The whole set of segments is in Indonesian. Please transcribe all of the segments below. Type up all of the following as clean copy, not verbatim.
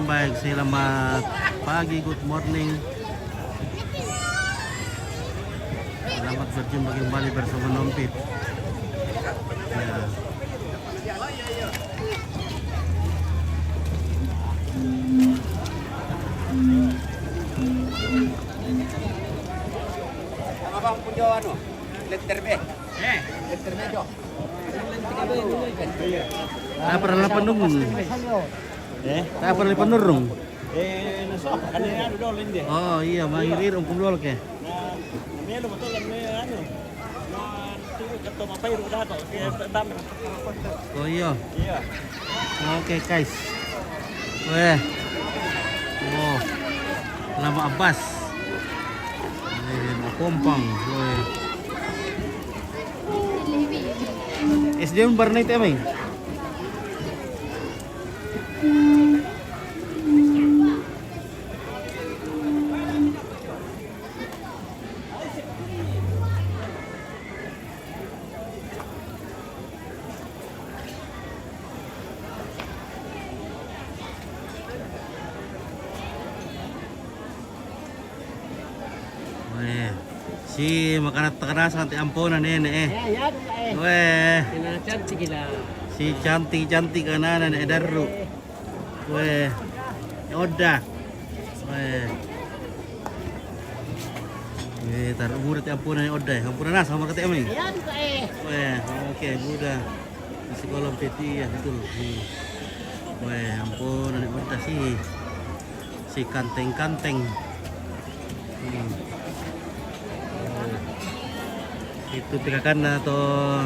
baik, selamat pagi, good morning. Selamat berjumpa kembali bersama Nompit. Ya. Abang punya anu, liter B. Liter B jo. Tak pernah penurung. Tak pernah penurung. Nasok, kanina ano daw lindi. Oh iya, mangirir kumlol ke. Melo betul lang may ano. Tuwag ato mapayro dato kaya dami. Oh iya. Iya. Oke guys. Weh. Oh. Lama Abbas. Kompang. Weh. SDM barna itu emang. Si makanan terkeras nanti ampunan ini Ya, Weh. cantik gila. Si cantik kanan nenek daru. Weh. Odah. Weh. Weh, taruh budak ti ampunan odah. Ampunan nas sama kata emang. Ya, Weh, oke, budak. Di sekolah peti ya betul. Weh, ampunan odah si kanteng-kanteng. Itu pikakan atau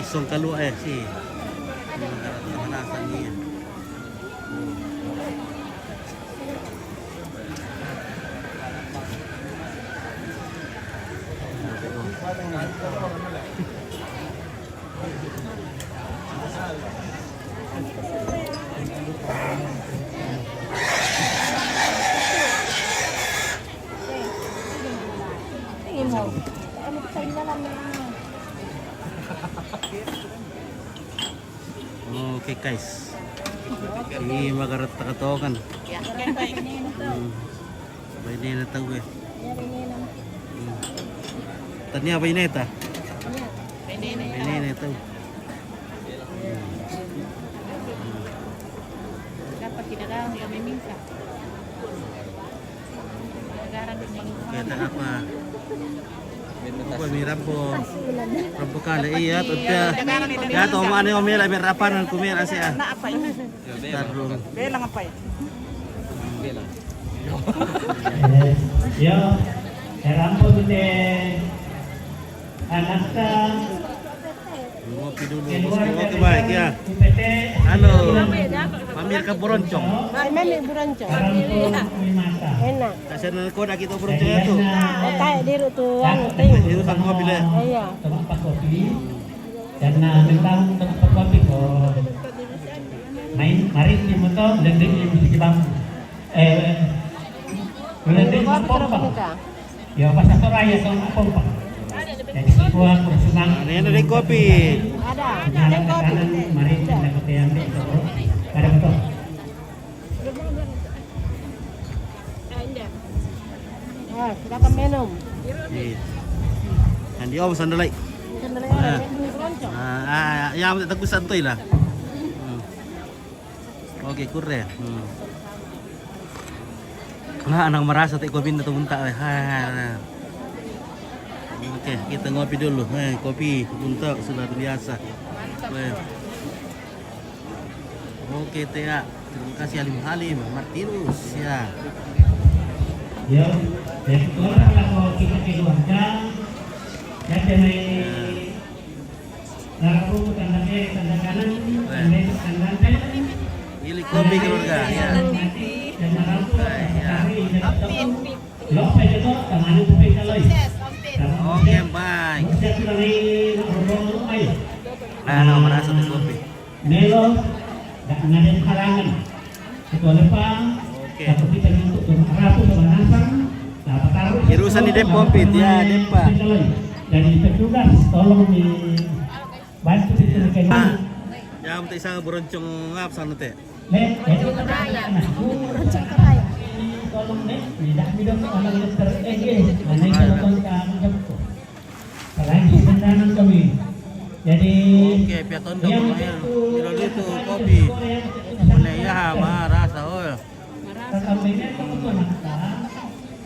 isong kalua si manasan niya. Oke guys, ini magarat takatokan. Ini na tahu eh. Tanya apa ini ta? Ini na tahu. Dapat kita dalam kami minta. Kata apa? Apa mirap po? Rampo kala iya tutya. Ya to mane o mera merapan ku mera siya. Na apa ini? Tarong. Belang apa ya? Belang. Yo, rampo de anak ka. Ngopi dulu. Oke baik ya. Halo. Pamir ka Boroncong. Ay, mami burancong. Enak. Kasi na ko na kita Boroncong ya tu. Tayo dito to ano ting. Itu sang ngopi le. Iya. Tempat kopi. Karena tentang tempat kopi ko. Mari di motor dan di bang. Mulai dari pompa. Ya pas Soraya sama pompa. Jadi sebuah kursungan. Ini ada kopi. Ada. Ada kopi. Mari kita kopi ambil itu. Ada betul. Ah, silakan minum. Andi om sandalay. Sandali ada burancong. Ya tagus santoy lah. Oke, kurre. Nah, anak merasa tak kopi itu muntah. Oke, kita ngopi dulu. Kopi untuk sudah biasa. Oke, Tia. Terima kasih Halim Martinus ya. Ya, dari orang kalau kita keluarga, jadi may narapu tanda kanan, tanda kanan. Pilih kopi keluarga ya. Dan narapu Lope itu tangan itu kalau Oke, baik. Nah, merasa tak kopi. Melo, tak ada halangan. Ketua depan. Oke. Tapi kita untuk narapu kebenaran. Dapat taruh. Jurusan di Depok Pit ya, Depa. Dan petugas tolong dibantu itu Ya, minta isang beroncong ngap sana teh. Beroncong keraya. Tolong deh, tidak minum kalau liter nanti kalau kamu jemput. Lagi pendanaan kami. Jadi Oke, piaton dong lumayan. Kilo itu kopi. Boleh ya, mah rasa oh. Kami kamu tuh nak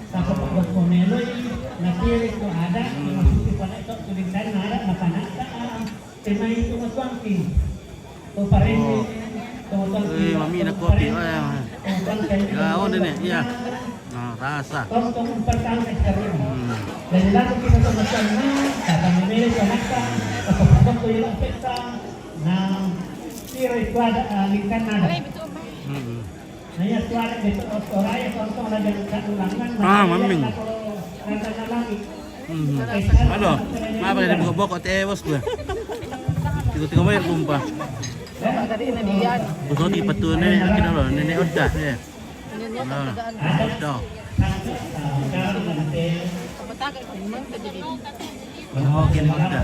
takut buat pomelo nanti itu ada masuk pada itu tulis dan ada makanan tema itu masuk tuh parente Mami nak kopi oh ya. Ya, oh ini iya. Nah, rasa. Tong pertama eksperimen. Dari lalu kita sama-sama kata memilih konekta atau ko yung pesta na tiro itu ada lingkan ada. Nah ya suara itu orangnya contoh ada ulangan. Maming. Halo, apa yang dibuka-buka tewas gue. Tiga-tiga bayar tumpah. Busok di petu nenek kita loh, nenek udah ya. Nah, udah. Oke, ini udah.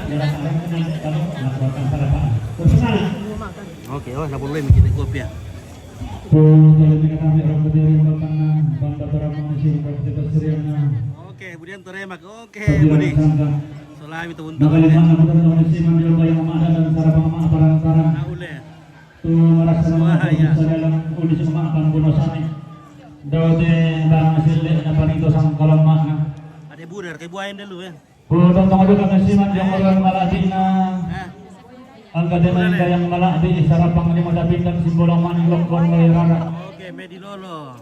Oke, oh, 60 kita kopi ya. Oke, kemudian teremak. Oke, Budi. Solami itu untuk ada budar kayak buahin dulu ya. yang maladi sarapang ni madapindan simbolang maning lokon rara. Oke, Medi Lolo.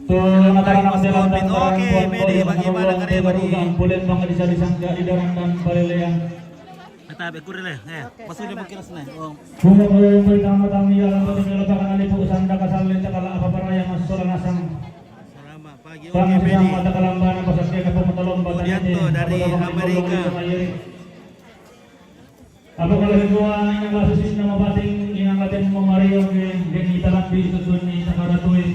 Oke, Medi bagaimana karya Medi? Bulan bang disangka di dalam dan paleleang. Tapi kurang masuk di bukit sana. Bunga pertama kami alam lebakan ali po sanda kasalin takala apa paraya masola nasang. Selamat pagi. Oke, Kami Medi. sama takalambana pasakya ka pumatalon batang. Dianto dari Amerika. Apa kalau higuan yang lasusin nama bating yang atin memariyo den italakbi tutun ni sakaratui.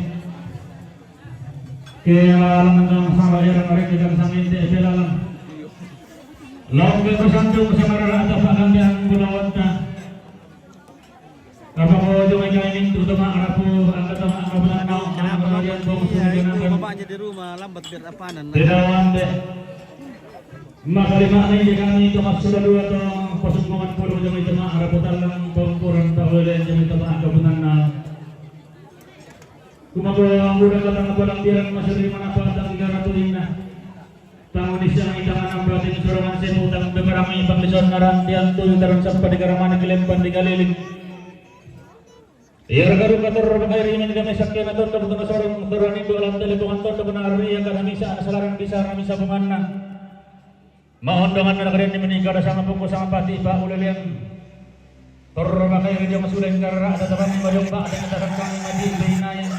Kaya alam ng sangayaran mereka yang sangin di ebelalang. Long ke sanjung sa mararata sa kanyang bulawat na. Kapag ko yung kainin tutama arapo ang katama ang kabulan na ang kabulan po Itu bapaknya di rumah lambat biar apanan. Didawan de. Makalima na hindi kami ito magsulalo at ang pasugmungan po yung may tama arapo talang pangkuran tawalin yung may tama ang kabulan na. Kumagawa ang ulang katang walang bilang masuri manapat ang ikaratuloy na. Tangan isang itangan ang bating surangan sa utang beberapa ibang lison naran diang tuyo tarang sa padigaraman ng kilempan di galiling. Iyaragaru kator kay rimin kami sakya na ton tabutong sorong turani do alam telepongan ton tabun ari ang kanamisa na salarang bisa kami sa bumanna. Mahondongan na nakariyan ni menikah da sama pungko sama pati pa ulalian. Torro kay rin masulen karara ada taban ni madong ba ada katakan kami madi binayan.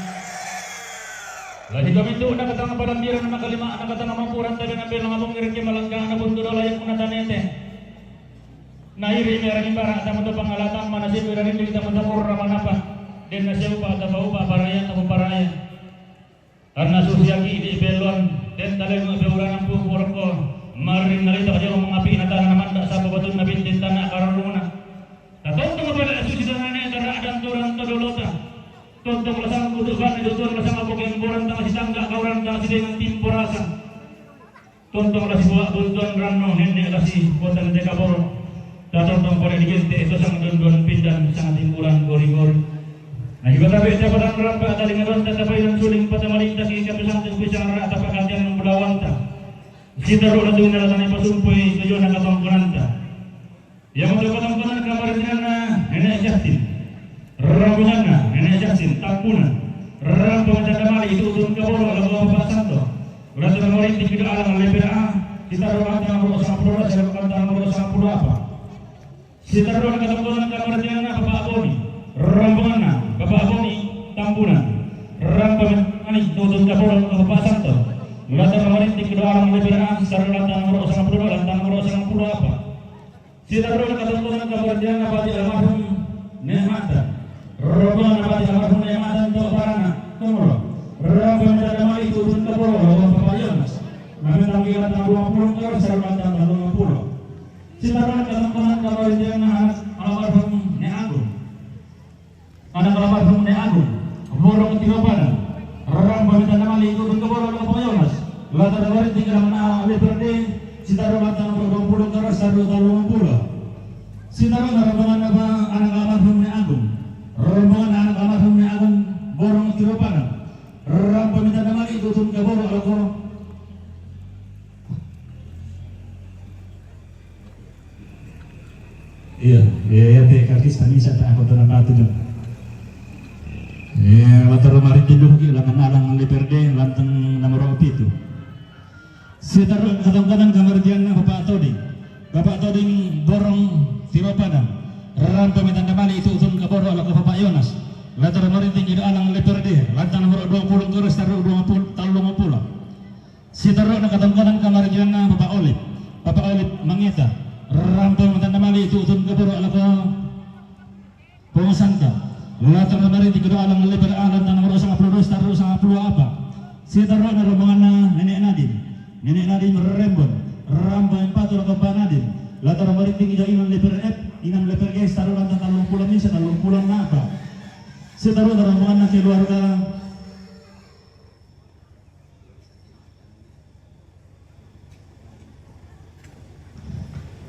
Lagi kami itu nak katang padang biar nama kalima nak katang mampuran tapi nampil ngomong ngirim ke malanggang na buntu dola yang kuna tanete. Nairi merani bara tamu tu pangalatan mana sih merani di tamu tapur raman apa dan nasiu pa tamu pa paraya tamu paraya. Karena susiaki di belon dan taleng beuran ampu porko maring nalita aja mengapi natana naman tak sapa batun nabi din tanah kararuna. Tatong tu pada susi tanane karena ada turun tu dolota. Tonton lasang kutukan itu tuan lasang apa yang borang tengah si tangga kauran tengah si dengan tim borasan. Tonton lasi buat tonton rano nenek lasi buatan teka borong. Dan tonton pada digente itu sang don pindan sangat timbulan gori-gori. Nah juga tapi saya pada merambah ada dengan don tetapi yang suling pada maling taki kepesan pisang rata pakatian membelawanta. Sita roda tu nela tani pasumpui tujuan nak tongkonanta. Yang untuk tongkonan kamar dinana nenek Justin. Rambuhana, nenek Jasin, Tampuna, Rambuhan Candamali itu turun ke bawah lalu Bapak Santo. Berarti memori di kedua alam LPA, kita rokan tangan roh sama puluh, saya rokan tangan roh sama puluh apa? Kita rokan ketemuan kamar tiana Bapak Aboni, Rambuhana, Bapak Aboni, Tampuna, Rambuhan ini turun ke bawah lalu Bapak Santo. Berarti memori di kedua alam LPA, kita rokan tangan roh sama puluh, dan tangan roh sama puluh apa? Kita rokan ketemuan kamar tiana Bapak Almarhum Nehmata. Rombongan abadi almarhum yang ada untuk barana, tunggu. Rombongan dari mali turun ke pulau, rombongan papayan. Nabi tanggilan tanggung 20 kali, serban tanggung 20. Silakan ketemuan kalau yang almarhum Nehanggung. Tiropanan. Rang pamitan naman ikutun ke bawah oleh Payonas. Latar warit tinggal mana Leoperde. Sitaro lantan nomor 20 keras satu talung pula. Sitaro rombongan apa anak almarhum Agung. Rombongan anak almarhum Agung borong Tiropanan. Rang pamitan naman ikutun ke bawah oleh Iya, kartis tadi saya tak aku batu dong. Latar marit dulu kehilangan alang Leoperde lantang nomor itu. Setar kadang-kadang kamardian Bapak Toding borong Tiropanan. Ram pamitan damali itu utun ke borong ke Bapak Yonas. Latar marit tinggi alang Leoperde lantang nomor 20 keras taruh 20 talung pula. Setar kadang-kadang kamardian Bapak Olip Mangeta. Rampung tandamali itu utun ke bawah ala pengasangka. Latar mari di kedua alang lebar alam tanah merosang apelus taruh sang apelu apa. Si taruh ada rombongan nenek Nadim merembon. Rampung patur ke Nadim. Latar mari tinggi inan lebar inan lebar guys taruh lantai talung pulang ini talung pulang apa. Si taruh ada rombongan keluarga.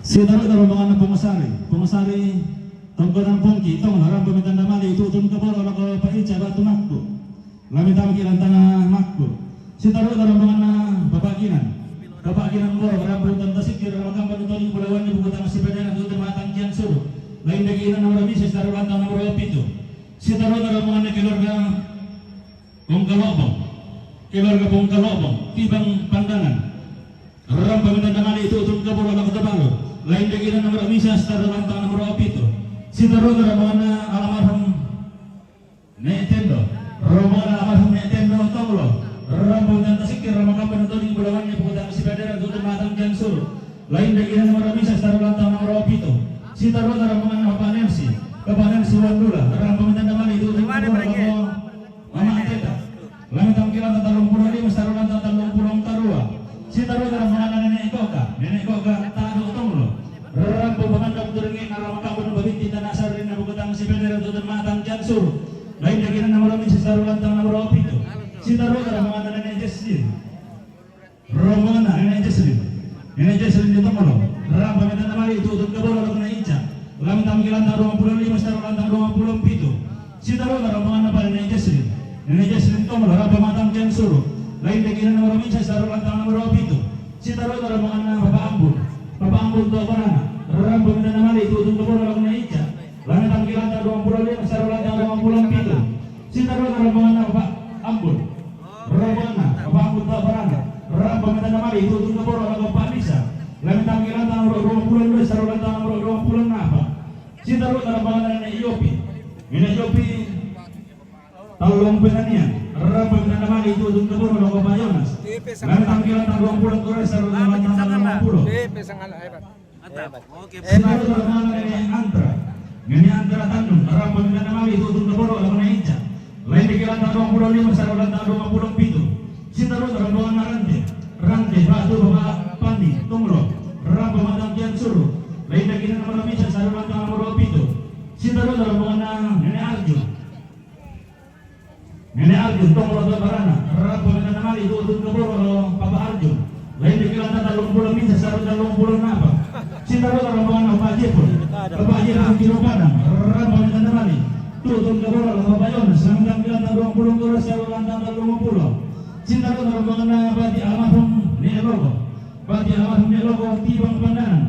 Sitaru rombongan pengasari tonggonan pungki tong haram pemitan damali itu utun ke bawah oleh Pak Ica batu makku lami tamki lantana makku. Sitaru rombongan Bapak Kinan boro rambut dan tasikir makam penutoni pulawan di buku tanah sepeda untuk matang kian suruh lain lagi nomor bisa sitaru lantana nomor itu. Sitaru rombongan keluarga Bongkalobong tibang pandangan ram pemitan damali itu utun ke bawah oleh Kota lain lagi nomor bisa setar lantang nomor itu. Sitaru rombongan almarhum Netendo rombongan almarhum Netendo tonglo rambut dan tasikir makam penutoni pulawannya buku tanah sepeda untuk matang kian suruh lain lagi nomor bisa setar lantang nomor itu. Sitaru rombongan Bapak Nancy Wandula ram pemitan damali itu utun ke bawah Mama Teta lain tamkilan talung pulau ini setar lantang talung pulau Tarua. Sitaru rombongan Nenek Koka tahu tonglo rampo pemandang turingin alam kabun babinti tanah sarin na bukutang si Pedro tutun matang jansur lain lagi nomor min sitaru lantang nomor itu. Sitaru rombongan Nenek Jesslyn di tonglo ram pamitan namali itu tutun kebolo kena Ica lam tamkilan taruh 25 sitaru lantang 27. Sitaru rombongan apa Nenek Jesslyn tonglo ram pematang jansur lain lagi nomor min sitaru lantang nomor itu. Sitaru rombongan Bapak Ambul tua barana ram pemitan namali itu utun kebolo kena Ica lam tamkilan taruh 25 sitaru lantang 27. Sitaru rombongan Bapak Ambul tua barana ram pemitan namali itu utun kebolo kena Bapak Bisa lam tamkilan taruh 22 sitaru lantang nomor 20 apa. Sitaru rombongan Nenek Yopi talung penanian ram pemitan namali itu utun kebolo kena Bapak Yonas lam tamkilan taruh 20 keras sitaru lantang 20. Oke. Sitaru rombongan Nenek Antra Tanjung ram pemitan namali itu utun kebolo kena Ica lain dikilan taruh 25 sitaru lantang 27. Sitaru rombongan Rante batu Bapak Pandi Tunglo ram pematang kian suruh lain dikilan nomor bisa sitaru lantang nomor 7. Sitaru rombongan Nenek Arjun Tunglo tua barana ram pemitan namali itu utun kebolo Bapak Arjun lain dikilan talung pulang bisa sitaru talung pulang apa. Sitaru rombongan Bapak Jepun Tiropanan ram pemitan namali tutun kebolo Bapak Yonas langkang kilan talung pulang keras sitaru lantang talung 20. Sitaru rombongan Bati almarhum Nelogo tibang pandangan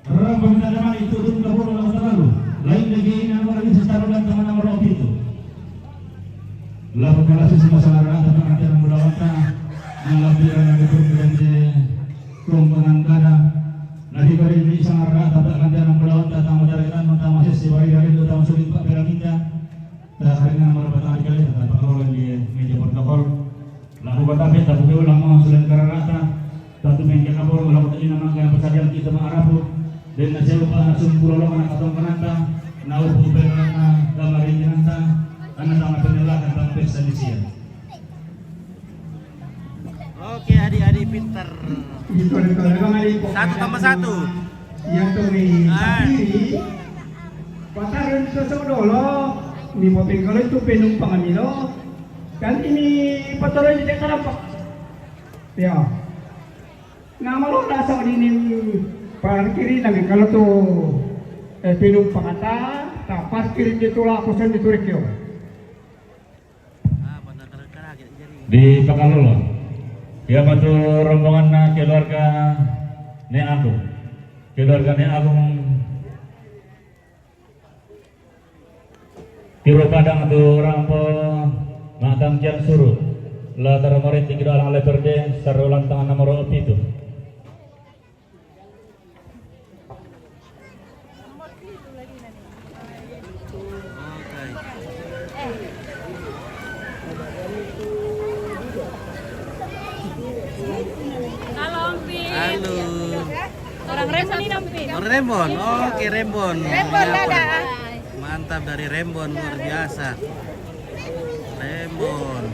ram pemitan namali itu tutun kebolo lalu lain lagi nomor bisa sitaru lantang nomor itu. Lalu kalau sisi masyarakat tentang acara mulawata melakukan kemudian rombongan kada nabi bari ini sangat rata tak acara mulawata tamu dari kan tamu sesi bari dari itu tamu sulit Pak Piramida dan hari ini nomor pertama kali kita pakai di meja protokol lalu kata kita bukan ulang mau selain karena rata satu meja kabur melakukan ini namanya persadian kita mengarapu dan nasi lupa nasum pulau anak atau penanta naur buberana gambar ini nanta anak sama penelakan tentang perselisihan. Oke, adik-adik pinter. 1 tambah 1. Yang tumi sendiri pataran sosok dolo Hindi mo pinggalo ito pinumpangan nilo. Kan ini patuloy di karampak. Ya. Nga malo nasa kaninin parang kiri nang kalau to pinumpangan ta tapas kiri dito la ako sa dito rekyo. Pada kerana jadi. Di Pakalolo. Ya batu rombongan na keluarga ni Agung. Keluarga ni Agung Tiro Padang tu rampo matang jam surut. La taramorit di kira alang leperde sarulan tangan nomor itu. Halo. Orang Rembon ini nampil. Orang Rembon. Oke, Rembon. Rembon ada. Mantap dari Rembon, luar biasa. Rembon.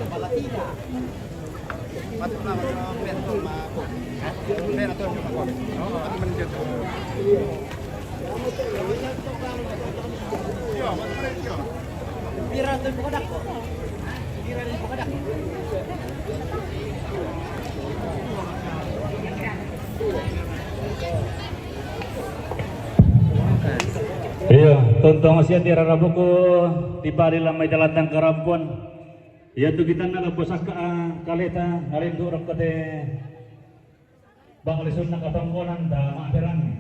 Iya, tontong asia tira rabuku tiba di lamai jalan Karampon. Ya tu kita nak bosak kaleta hari itu orang kate bang lisun nak katongkonan dah makperan.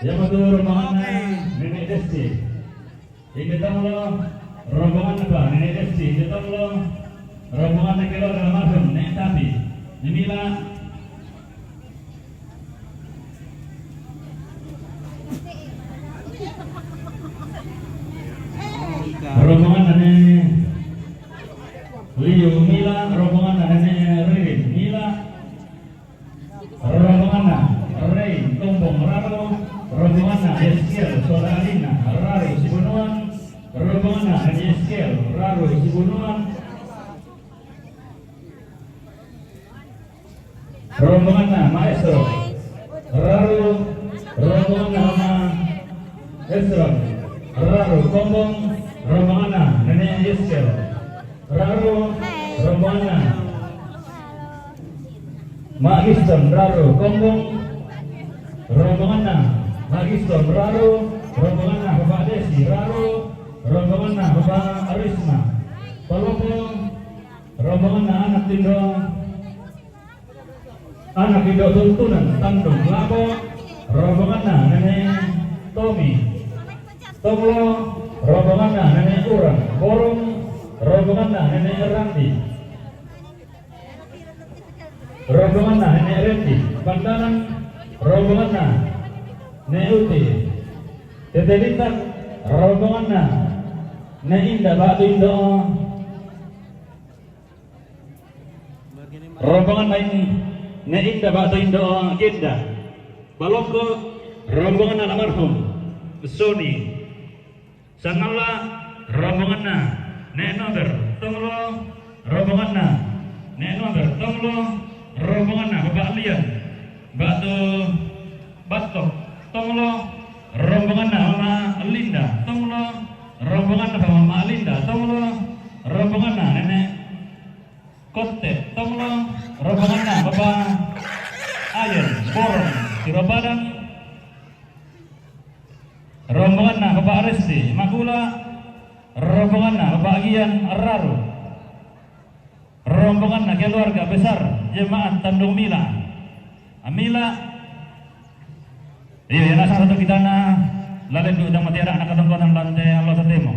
Ya betul rombongan nenek Desti. Ini tahu lo rombongan apa nenek Desti. Ini tahu lo rombongan kilo dalam masuk nenek tapi. Inilah rombongan nenek Liu Mila, rombongan nenek Ririn Mila, rombongan Rey Tombong Raro, rombongan Eskiel Sodarina Raro Sibunuan, rombongan Eskiel Raro Sibunuan, rombongan Maestro Raro, rombongan Esron Raro Tombong, rombongan nenek Eskiel Raro, rombongan Magiston Raro Kombong, rombongan Magiston Raro, rombongan Bapak Desi Raro, rombongan Bapak Arisma Palopong, rombongan anak Tindo tuntunan Tandung Lapo, rombongan nenek Tommy Tomlo, rombongan nenek Urang Borong, rombongan nenek Randi, rombongan nenek Reti Pandanan, rombongan nenek Uti Tetelitak, rombongan nenek Indah Batu Indo, rombongan lain nenek Indah Batu Indo Genda Baloko, rombongan almarhum Sony Sangala, rombongan Nek Nober, tonglo rombongan Nek Nober, tonglo rombongan Bapak Lian, Batu Batok, tonglo rombongan Mama Linda, tonglo rombongan Mama Linda, tonglo rombongan Nenek Kote, tonglo rombongan Bapak Ayen, Borong, Sirobadan, rombongan Bapak Resti, Makula, rombongan Bapak Gian Raro, rombongan keluarga besar jemaat Tandung Mila, Amila, iya yang satu kita lalu itu udah mati anak ketongkonan lantai Allah setemo,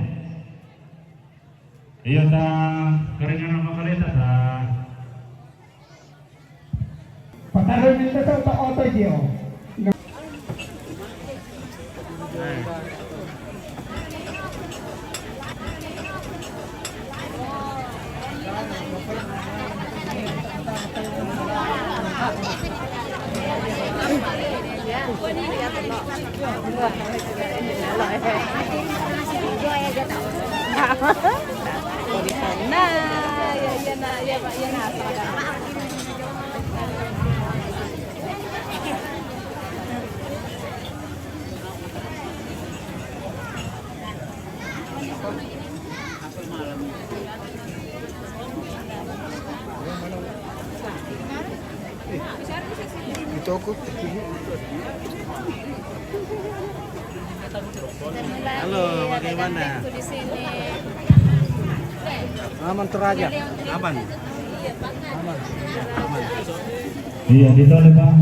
iya ta keringan nama kalian ta, Pataron nito sa auto dia. Itu aku. Halo, bagaimana? Di sini. Aman Toraja. Aman. Iya, dito ulit Pak.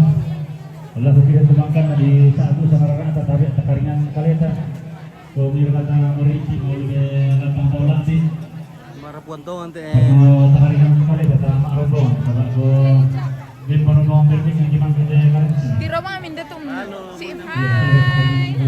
Wala ko kita tumangkan na di sabu sa mararaan tatabi takaringan kaleta. So, meron ka na moriti mo ulit lapang taulan din. Marapuan to ante. Ako takaringan kaleta ta maarobong. Ako din marunong berping ng gimang kita kaleta. Tiro mga mindatong si Iya, Imhay.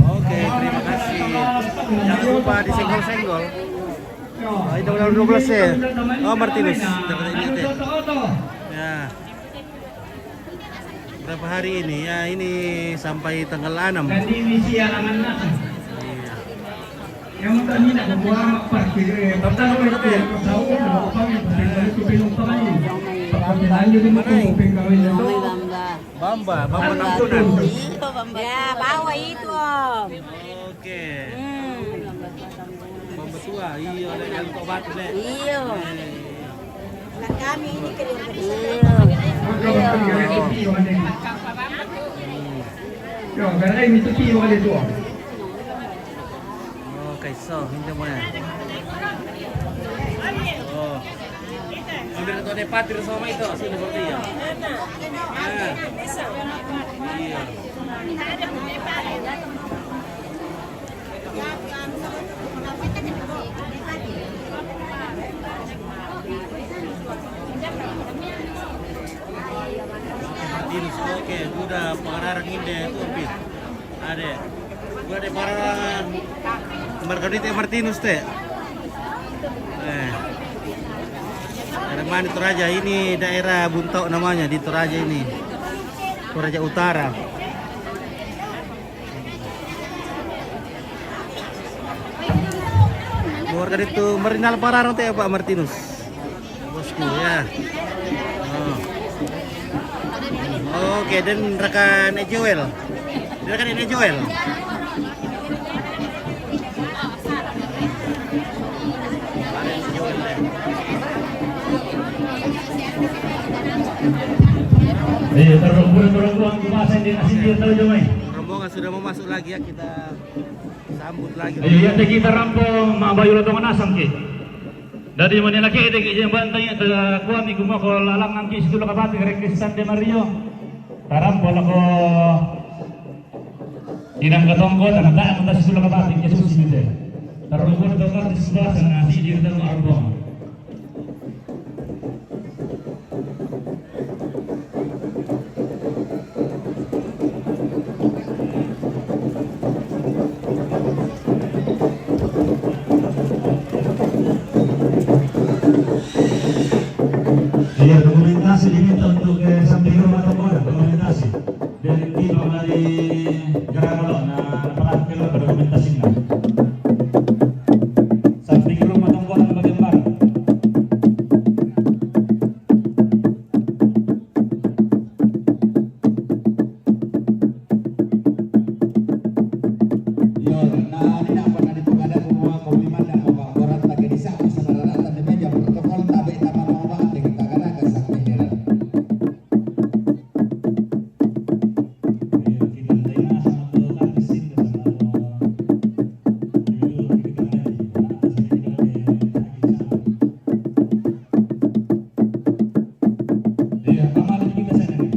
Oke, terima kasih. Jangan lupa disenggol-senggol. Oh, ini udah 12 ya. Oh, Martinus. Dapat ini teh. Ya. Berapa hari ini? Ya, ini sampai tanggal 6. Jadi misi alangan nasa. Iya. Yang tadi nak buat parkir, betul betul. Tahu kan? Apa yang penting itu penumpang ini. Pakai lanjut di mana penumpang itu. Bamba 60-an. Ya, bawa itu Om. Oke. Bamba tua. Iya, ada yang tobat deh. Iya. Nah, kami ini kerja Yo, karena ini tuh kio ada tuh. Oh, kaiso, hindi mo yan. Oh. Sudah itu ada patir sama itu, sini seperti ya. Ah. Iya. Martinus, oke, udah pengarang ini tuh, Pit. Ada. Udah ada para Margarita Martinus teh. Daerah mana di Toraja ini, daerah Buntau namanya di Toraja ini. Toraja Utara. Keluarga itu Merinal Pararang teh Pak Martinus. Bosku ya. Oh. Oke, dan rekan Joel. Rekan ini Joel. Terungguan kumasan din asindir tahu jomay. Rombongan sudah mau masuk lagi ya, kita sambut lagi. Ayo ya kita rampung mabayo la tong nasang ki. Dadi man laki ite ki bantay ta kuan ni gumo ko lalang ang kis dulo kabati rek Cristian de Mario. Tarampol ako inang katongko ta nagdaan mo ta si dulo kabati Jesus mite. Terungguan daw ka sa basa na asindir tahu arbong. Iya, dokumentasi diminta untuk samping rumah toko dokumentasi dan di dari Geragolo nah perhatikan lah dokumentasinya samping rumah toko bagian barat. Yo, nah ini apa tadi pengada semua komitmen dan bawa orang tak di sana saudara di meja protokol tabe tambah mau bahan dengan tagana ke sakti dera. Iya, kamar kita sana nih.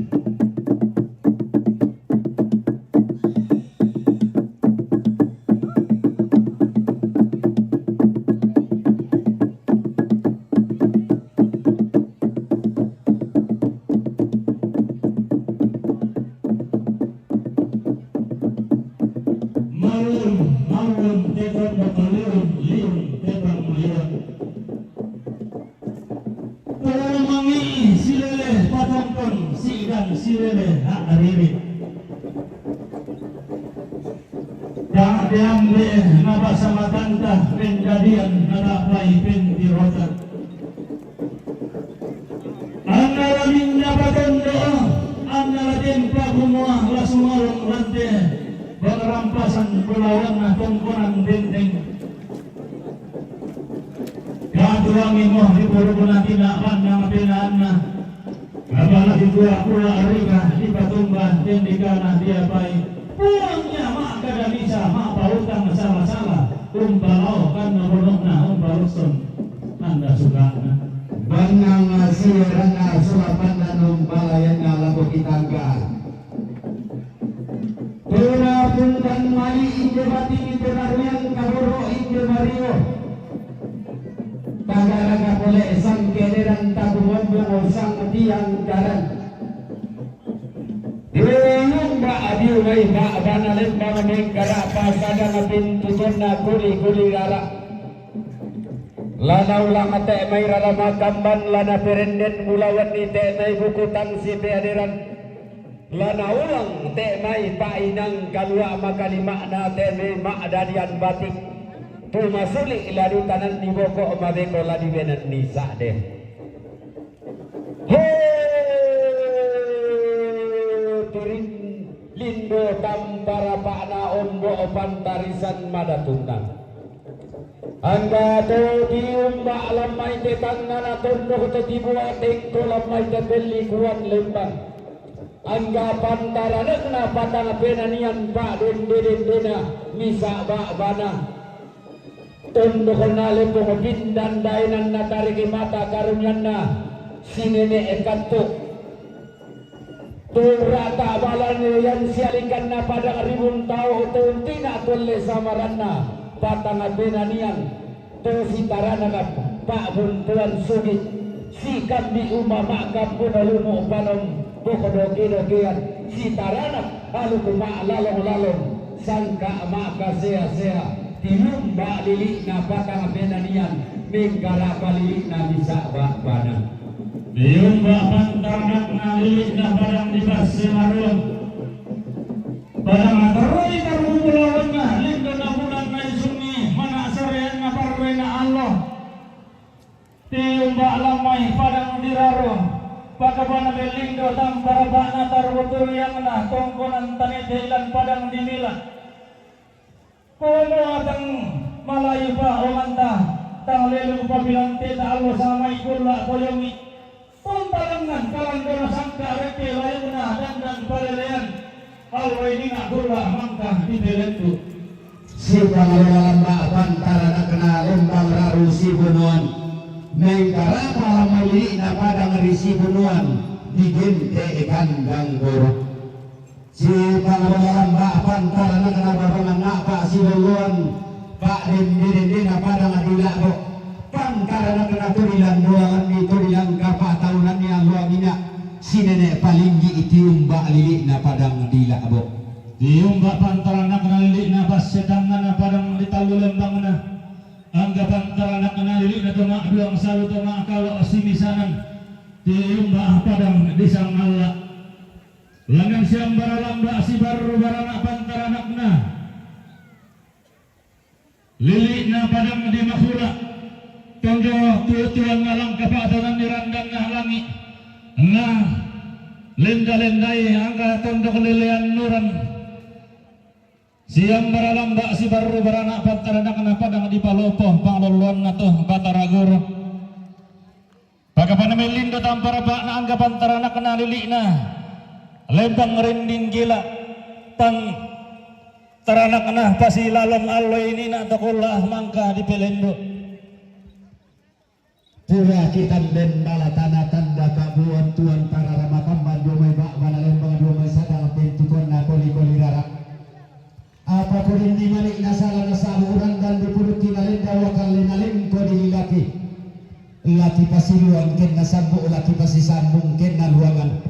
Marun, tebak bakaliun, liun, tebak meliun. Peramangi, silele, patongkon, sidan, silele, hak aririt. tak diambil napa sama tanta penjadian nadaplay pentirota antara minja patondo antara din pagumua lasumarong lante penerampasan pulawan na tungkunan benteng katuangi mo dipuro ko na tinaan ng pinaan na abala dua pula arriba di patumba tindikana dia pay puangnya mak kada bisa mak pautang masalah-masalah umpalao kan nabunok na umpaluson anda suka na Bangang siran na sulapan na nung balayan na labo kitangga Pura puntan mali ije bati ije narian kaburo ije mario Tagaraga pole sang kederan tabungan bungo sang tiang jalan Diweyong ba adiw may ba banalin ba manigkara pasada na pintuton na kuli-kuli rara Lana ulang ate may rarama kamban lana perenden mulawan ni te may bukutan si peadiran Lana ulang te may painang kalwa makalima na te may maadadian batik Tumasuli iladu tanan di boko mabeko ladi benan nisa deh Turin lindo tampara pakna ombo pantarisan madatundang Angga to diumba alam may te tangana tondo ko te dibuat ko lam may te beli kuan lembang Angga pantaranak na patang penanian pak dendena misa bak bana tondo ko na lembong bindan dainan na tariki mata karunyan na sinene ekato turata balan yan sialikan na padang ribun tao tuntina tulle samaran na patang benanian to sitarana ka pak buntuan sugit sikap di umama kapun alumo panom bukodogi-dogian sitarana halu kuma lalong-lalong sangka maka sea-sea tilumba lili na patang benanian mingkara palili na bisa bana diumba pantanak na lili na padang dibas semarung padang ataroy karumulawan na lindo na bulan na isungi mana sarean na parwe na Allah tiumba lamay padang diraro pagkabana lindo tampara bana tarbutur yang na tongkonan tanitilan padang dinila kuno atang malayo pa umanta tang lelong pabilang tita Allah sama ikulla koyongi puntalangan kalanggana sangka reke layo na dandan palelean Allah ini nak gula mangkah di belentu Si pangalamba pantara na kena lembang raru si bunuan Mengkara palamali na padang risi bunuan Digente ikan ganggoro Si pangalamba pantara na kena babangan nak si bunuan Pak dindi na padang adila ko Pantara na kena tulilan duangan ni tulilan kapa tahunan ni ang luang ina Si nenek palinggi itiumba lili na padang adila ko diumba pantaranak na lili na pasetangan na padang ditalu lembang na angga pantaranak na lili na tumakduang salu tumakalo simisanan diumba padang disang Allah langan siyang baralamba si baru baranak pantaranak na lili na padang di makula tonggo tutuan ngalang kapatanan nirandang na halangi na lenda-lendai angga tonggo lilian nuran siang baralamba si baru baranak pantaranak na padang di palopo pangluluan na to bataragur pagkapan may lindo tampara ba na angga pantaranak na lili na lembang rinding gila tang taranak na pasilalong aloy ini na takulah mangka di pelendo pura kitan den bala tanda tanda kabuan tuan para ramakamban domay bak bala lembang domay sadang pintutuan na koli-koli rarak apapun hindi malik nasala na sahuran dan dipuruti na linda wakal linalim ko dililaki laki pasiluan ken nasambu laki pasisambung ken naluangan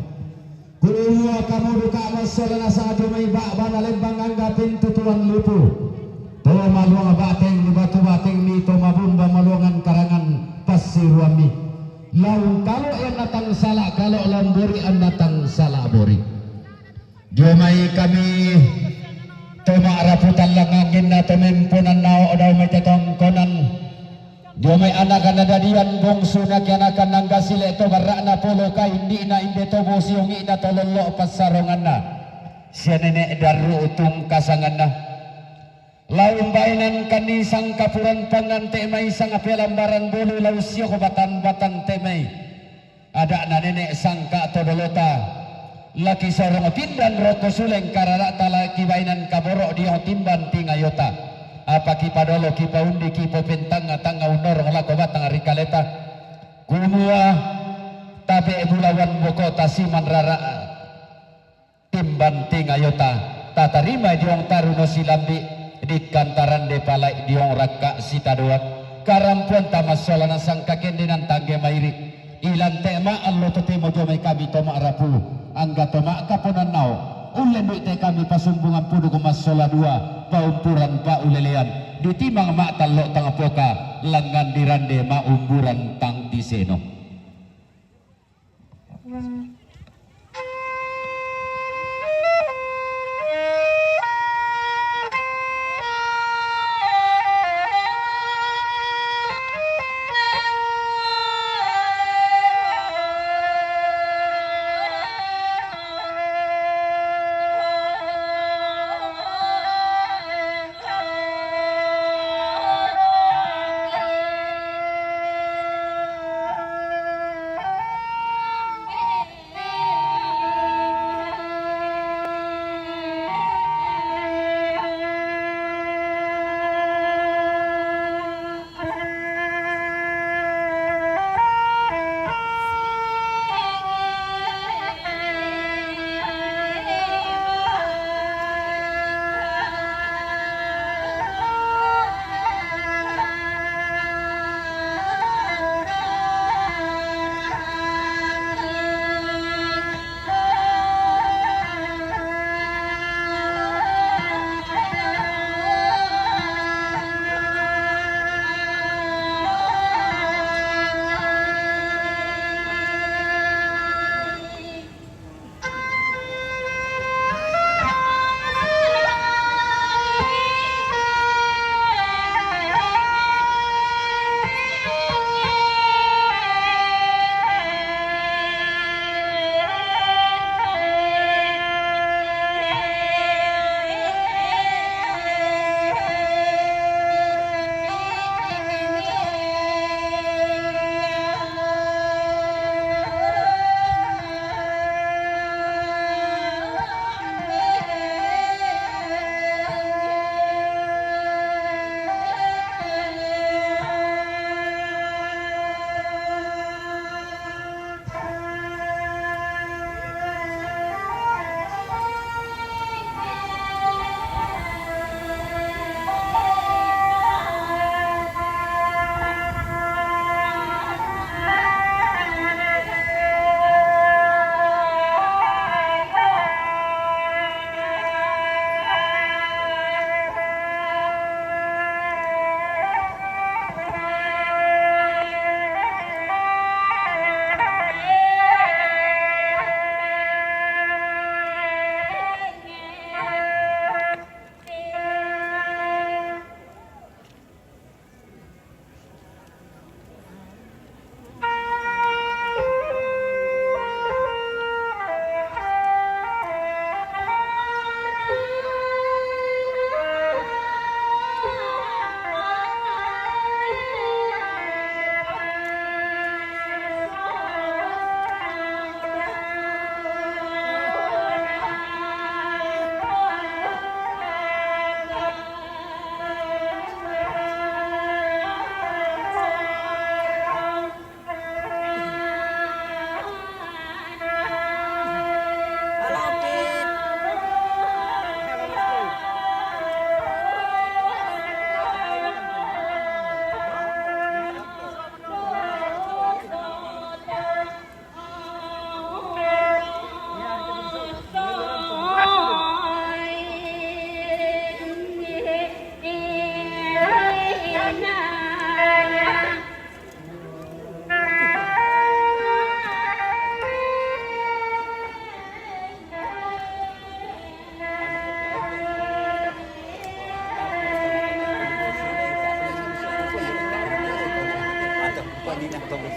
kululuwa kamu duka masola na sa domay bak bala lembang angga pintutuan lupu to maluang bateng batu-bateng ni to mabumba maluangan karangan pasiruami laung kalau yang datang salah kalau lambori an datang salah bori jomai kami toma raputan langang anakan nadadian bongsu na kianakan nang gasile to garakna polo ka hindi na inde to bosiong ina tololo pasarongan na siya nenek daru utung kasangan na laung bainan kanisang kapuran pangante may sang apelambaran bolu lau siyo ko batan-batan temay ada na nenek sangka todolota laki sorong tindan roko suleng karara tala kibainan kaborok dia timban tingayota apa kipadolo kipaundi kipopentanga tanga unor ngelako batang rikaleta kumua tabe bulawan bokota siman rara timban tingayota tatarima diong taruno silambi di kantaran de palai diong raka sita doa karampuan tamasolana sang kakendinan tangge mairi ilan tema allo totemo jomai kami toma rapu angga toma kaponan nau ulen duit kami pasumbungan pudu kumas sola dua paumpuran pa ulelean ditimang mak talok tangapoka langan dirande ma umburan tang tiseno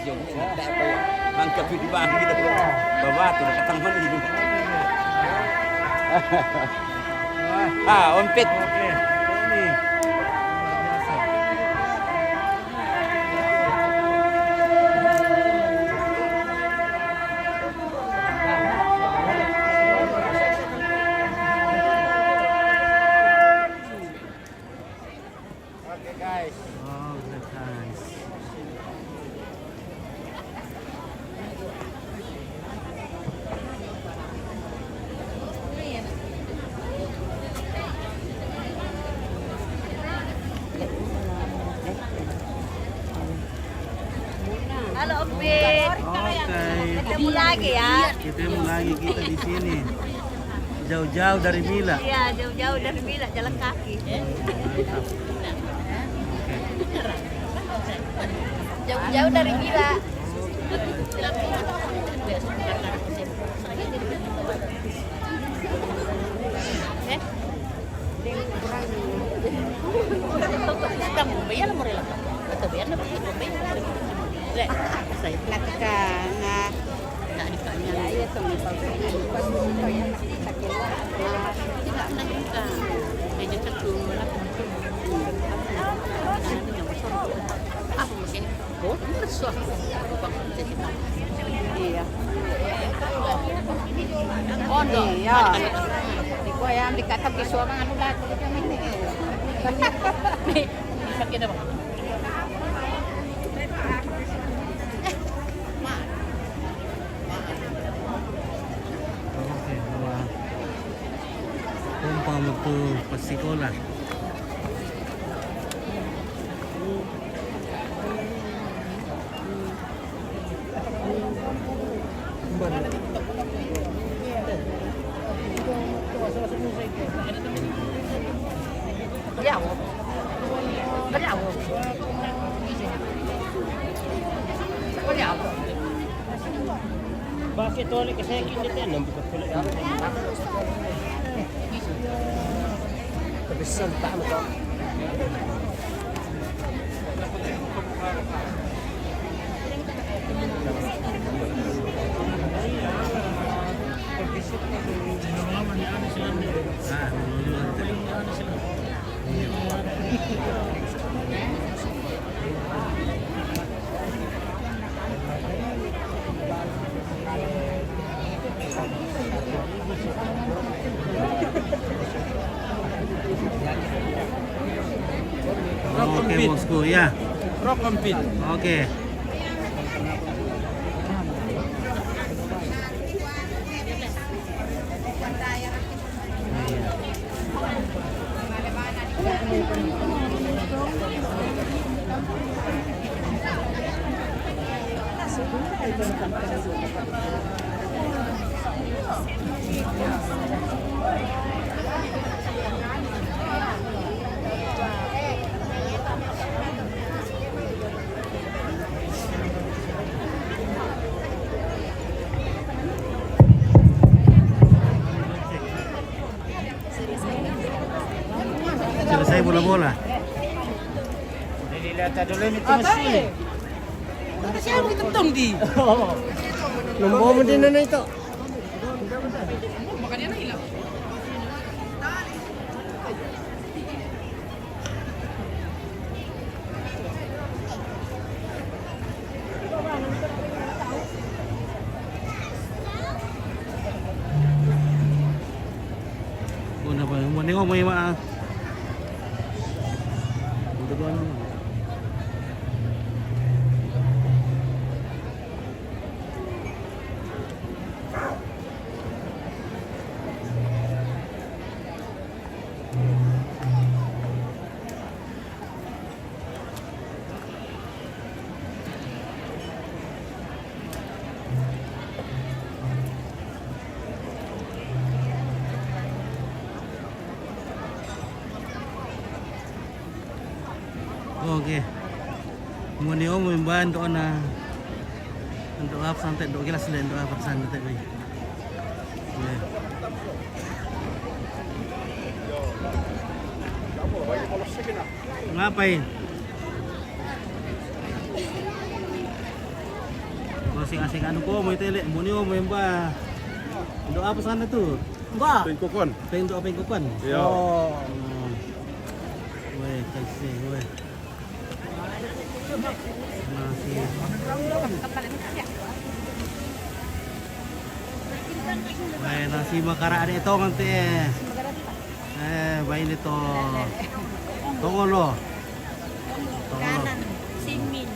jom tak apa ya. Mangkap di bang gitu. Bawa tu datang mana ini. Ompet. Oke. Ini luar biasa. Oh, great guys. Halo Opit. Oke. Ketemu lagi ya. Ketemu lagi kita di sini. Jauh-jauh dari Mila. Iya, jauh-jauh dari Bila jalan kaki. Mantap. Jauh-jauh dari Bila. Iya. Di ko ayam dikata pisau mga ano lahat. Sakit na ba? Oke, bawa pompa mutu pasikola. Bravo. Bravo. Bravo. Bakit ulit kasi kinit yan. Nambukot ko lang. Kabisan pa mo ko. Ah, Oke bosku ya. Rock compete. Oke. Selesai bola-bola. Dilihat dulu ini mesin. Siapa kita tong di? Nomor mo din na ito. Una ba? Muna ko may mga Oke. Muni om membahan doa na untuk apa santai doa kelas dan doa apa santai baik. Ngapain? asing-asing anu ko mo itele mo niyo mo ba. Untuk apa sana tuh? Enggak. Pengkokon. Untuk apa yang kukan? Iya. Oh. Weh, kasih weh. Masih. Weh, nasi makara ada itu nanti. Baik itu. Tunggu lo. Kanan, simin.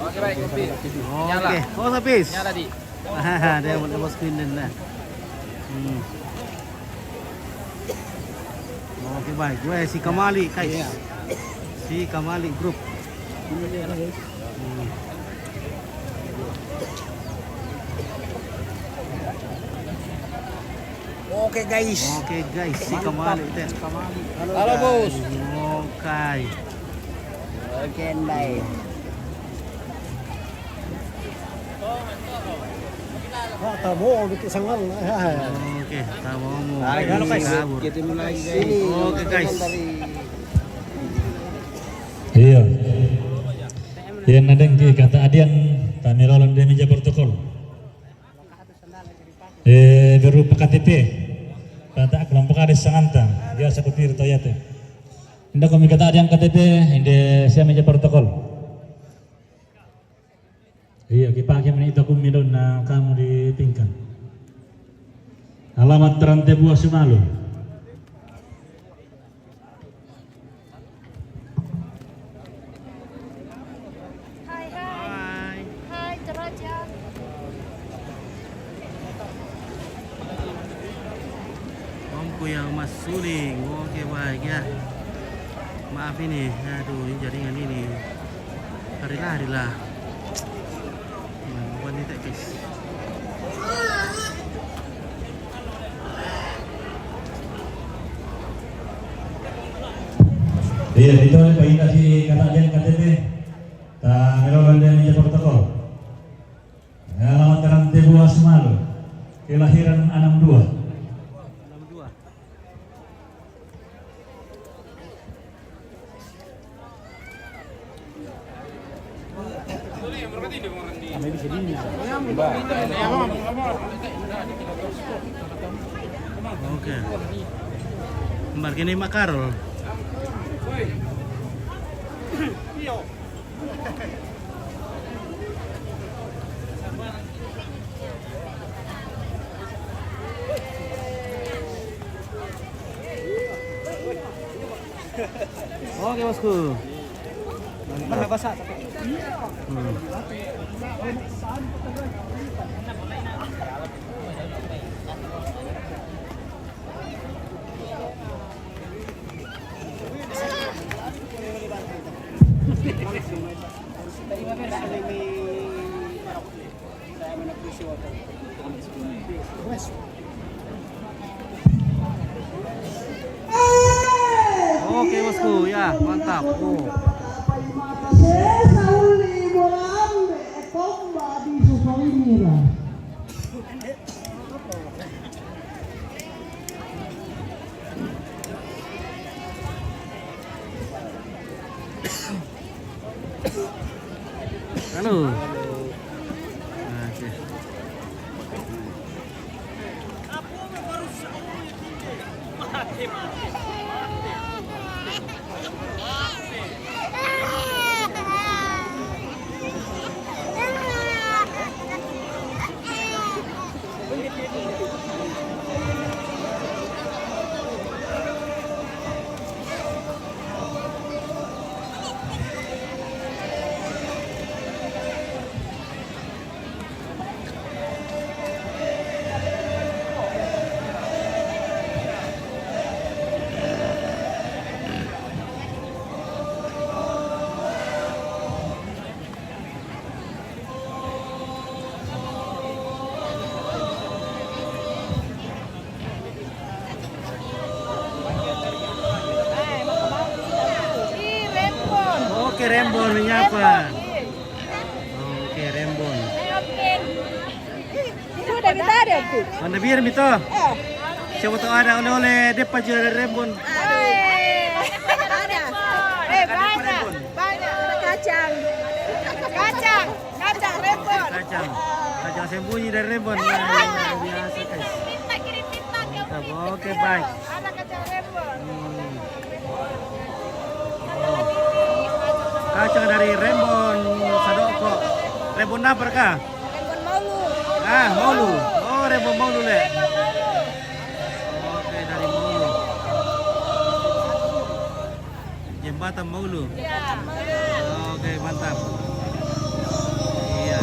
Oke baik, kopi. Oke, oh habis. Nyala di. Dia mau lepas screen din na. Oke baik, gue si Kamali guys. Si Kamali Group. Oke guys. Oke guys, si Kamali itu. Halo bos. Oke. Oke baik. Tamu bikin sangal. Oke, tamu. Halo guys. Kabur. Kita mulai guys. Oke guys. Iya. Yang nadeng ki kata adian tamirolan di meja protokol. Berupa KTP. Kata kelompok ada sanganta. Dia sekutir toyate. Indah kami kata adian KTP, indah saya meja protokol. Iya, kita menito kumilon na kamu di tingkat. Alamat Rantai Buah Sumalu. Hai derajat. Omku yang Mas Suling. Oke baik ya. Maaf ini, aduh ini jaringan ini. Harilah. Wanita guys. Iya, itu bagi kasih kata adian KTP. Tamirolan di meja protokol. Alamat Rantai Buah Sumalu. Kelahiran 62. 62. Oke. Kembar kini Makarol. Oke bosku. Basah. Oke bosku, ya mantap. Halo. Oke. Oke Rembon menyapa. Oke Rembon. Sudah ditanya tuh. Mana biar mito? Siapa tahu ada oleh-oleh depan juga dari Rembon. Ada. Banyak. Banyak. Ada kacang. Kacang repot. Kacang sembunyi dari Rembon. Biasa guys. Kirim minta. Mantap. Oke baik. Ada kacang repot. Kacang dari Rembon Sadoko. Rembon apa kah? Repot maulu. Maulu. Oh, Rembon Maulu le. Oke, dari Maulu. Jembatan Maulu. Oke, mantap. Iya.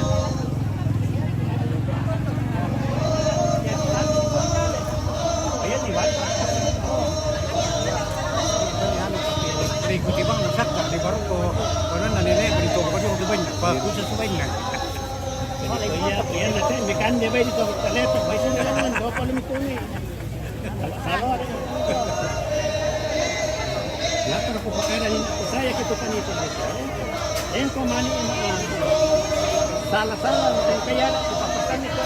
Ikuti bang, sakta di baru ko. Konon na nene, berito ko kasi banyak. Pa, kusa sa banyak. Iya, natin, mekan dia bay dito sa leto. Bay sila naman, do pa lumituni. Salo. Lahat na po pakailan saya kito kanito dito. Ayan ko mani sala-sala kaya ipapasan nito.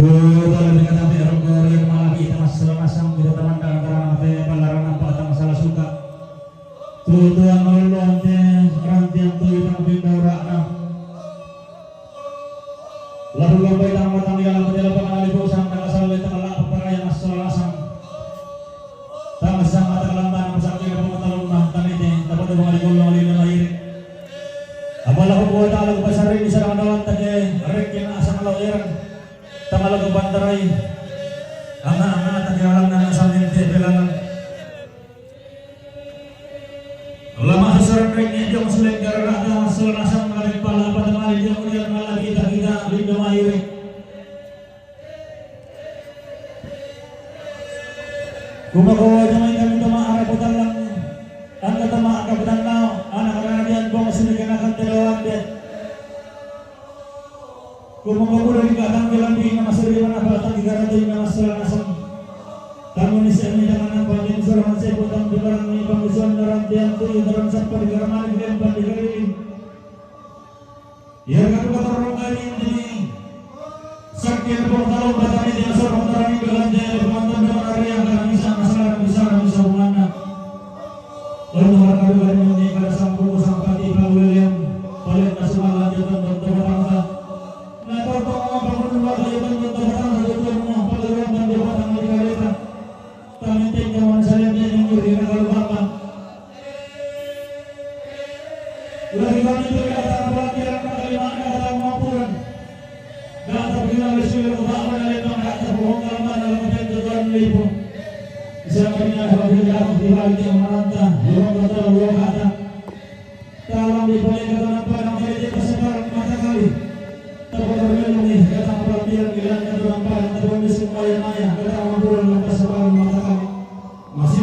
Dalam kata berongkor yang malam kita masalah masang kita teman dan antara mata pelarangan apa atau masalah suka. Tuhan Allah rantian tu yang bindaurakna. Lalu lambai tang matang di alam dalam pengali bosang dan asal dari tengah peperaya masalah masang. Tang masang mata kelantan masang kira pengetalun mah tanite dapat mengali golong alina lahir. Apalah buat alam pasar ini sarang dalam tadi rekin asal lawiran. Tamalah ke bantarai anak-anak tadi alam dan asal ninti belangan lama hasaran reknya dia muslim karena ada hasil asal mengalami pala pada mali dia kemudian malah kita linda mahiri kumakawa jamai kami tama arah putalang anda tama akabutan nao anak-anak dia bong sinikenakan telewan dia kumakawa di kadang jalan di nama suri mana batang di garatu di nama selang asam kamu nisanya jangan apa yang serangan saya potong di barang ini pengisuan darantian tu dalam sampai di garamani di dalam di keliling ya kata orang kali ini sakit bertalu batang ini asal orang ini belanja penonton dan hari yang akan bisa masalah mana lalu harap kalian ini pada sampul sampai di William paling nasional lanjutan untuk bangsa. Nah, kalau bangun rumah lanjutan untuk bangsa itu rumah paling dan jabatan di kereta. Kami tinggal saya yang nyuri kalau bapak. Lagi kami berkata pelajaran kalimat kata maupun. Dan terbilang Rasul utama dari kata bohong dalam ketentuan lipo. Siapanya apabila dibalik yang merantah, orang kata orang kata. Kalau dibalik kata apa yang terjadi kesebaran mata kali. Terpotong ini kata pelatihan bilang kata apa yang terjadi semua yang maya kata maupun kesebaran mata kali. Masih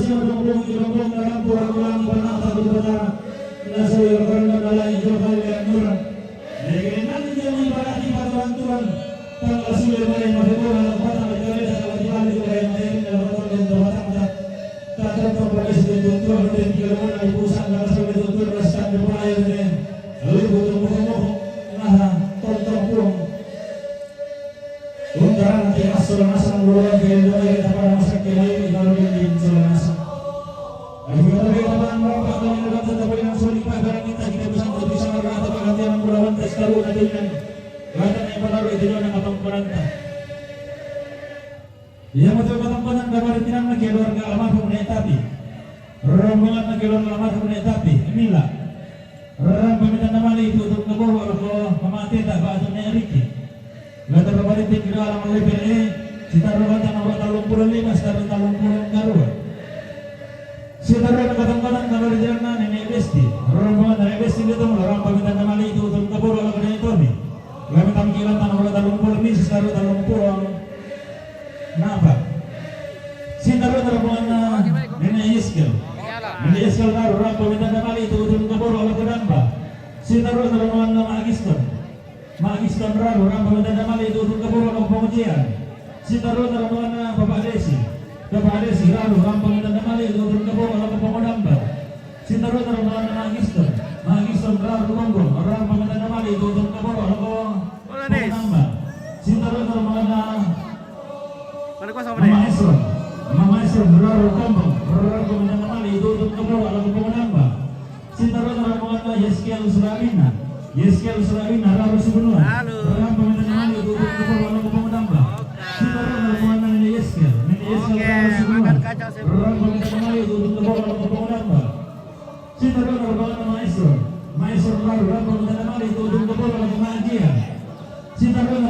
yang berhubung dalam kurang pernah satu perkara. Nasi yang karena dalam hijau kali yang murah. Jadi nanti dia mengibarati patuan Tuhan. Tanggal sulit mulai berhubung dalam kota berkali dalam dibalik oleh yang dalam kota dan kota. Kata kepada sesuatu Tuhan dan tiga mulai pusat dalam sesuatu Tuhan rasakan berpulai dengan lalu butuh nah tonton pulang. Untuk nanti asal berulang ke Indonesia pada masa kini lalu di Indonesia. Ayo kita bang berapa kali kita tetap yang sulit pada kita bisa berkata berganti yang mulawan tes tahu nanti kan. Kata yang baru itu yang matang perantah. Dia betul matang perantah gambar tidak lagi keluarga almarhum tapi rombongan lagi keluarga almarhum tapi inilah orang peminta nama itu untuk kebawa kalau pemati tak bahasanya Ricky. Latar berbalik kira alam LPE kita robat yang awak talung puluh lima sekarang talung puluh karua. Kita robat kadang-kadang kalau di jalan nenek besti rombongan nenek besti itu orang peminta nama itu untuk kebawa kalau kena itu nih. Kami tampilan tanah talung puluh ini sekarang talung puluh. Kenapa? Kita rombongan nenek Iskel. Nenek Iskel orang peminta nama itu untuk kebawa kalau kena apa? Kita rombongan Magiston. Magiston orang peminta nama itu untuk kebawa kalau pengujian. Sitaru terbuana Bapak Desi lalu orang peminta nama itu untuk kebawa kalau pengodamba. Sitaru terbuana Magiston lalu Ronggong orang peminta nama itu untuk kebawa kalau pengodamba. Sitaru terbuana Mama Esron lalu Tombong orang peminta nama itu untuk kebawa kalau pengodamba. Sitaru terbuana Yeskiel Surawina lalu Subunua orang peminta nama itu untuk kebawa kalau pengodamba. Kita orang nenek Yeskiel lalu Subunua orang peminta nama itu untuk kebawa kalau pengodamba. Kita orang Maestro lalu orang peminta nama itu untuk kebawa kalau pengajian. Kita orang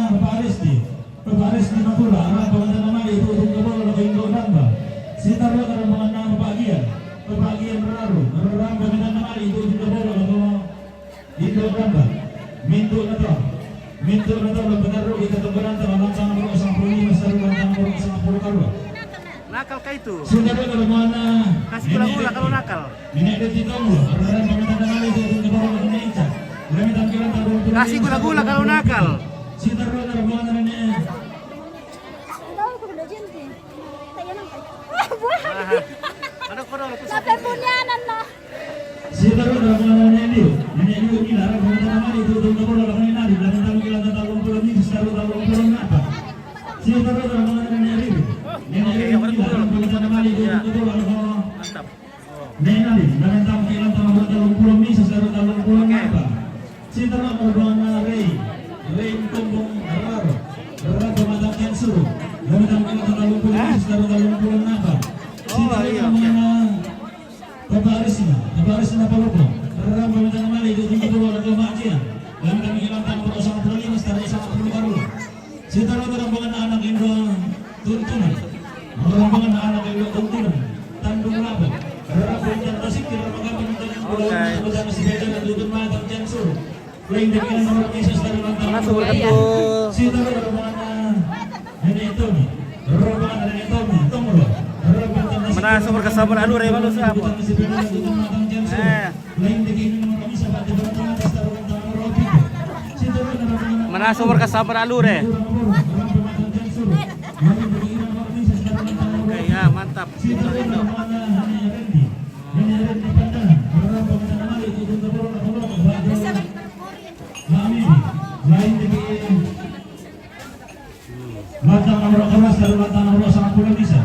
Bapak Aristi Matula orang peminta nama itu untuk kebawa kalau pengodamba. Kita orang Bapak Gian lalu orang peminta nama itu untuk kebawa kalau Indo berapa? Mintu nato benar kita tembaran tangan tangan berusaha pulih besar tangan berusaha puluh karua. Nakal kah itu? Sudah dari mana? Kasih gula-gula kalau nakal. Ini ada di kamu. Orang peminta nama itu untuk kebawa ke Indonesia. Kami tampilan tahun. Kasih gula-gula kalau nakal. Sudah dari mana ini? Ada korang lu Sampai punyanan na. Sudah dari mana ini? Ini larang peminta nama itu untuk kebawa ke Indonesia. Dan tampilan tahun 20 ini sekarang Malin, lamentang kilang tanah dalung pulau misa sarung dalung pulau apa? Sintara merupakan Ray Kumbung Raro, Raro pematang Kensuru, lamentang kilang tanah dalung pulau misa sarung dalung pulau apa? Sintara merupakan Babarisna Paloko, Raro pematang Malin itu tinggi pulau dan kemajian, lamentang kilang tanah berosang pulau lima sarung sama pulau baru. Sintara merupakan anak Indo tuntunan, merupakan anak Indo tuntunan. Tandung Labo, Rabu dan Tasik kira mengambil dengan bulan bersama sepeda dan duduk matang Jansur. Lain dengan nomor Yesus dari lantang. Sita rombongan Nenek Tommy, rombongan Nenek Tommy, Tomulo, rombongan Mana sumber kesabaran anu re malu siapa? Lain dengan nomor kami sahabat di belakang atas taruh lantang Robi. Sita rombongan Mana sumber kesabaran anu re? Oke ya mantap. Itu. Lantang nomor keras dari lantang nomor sangat pula bisa.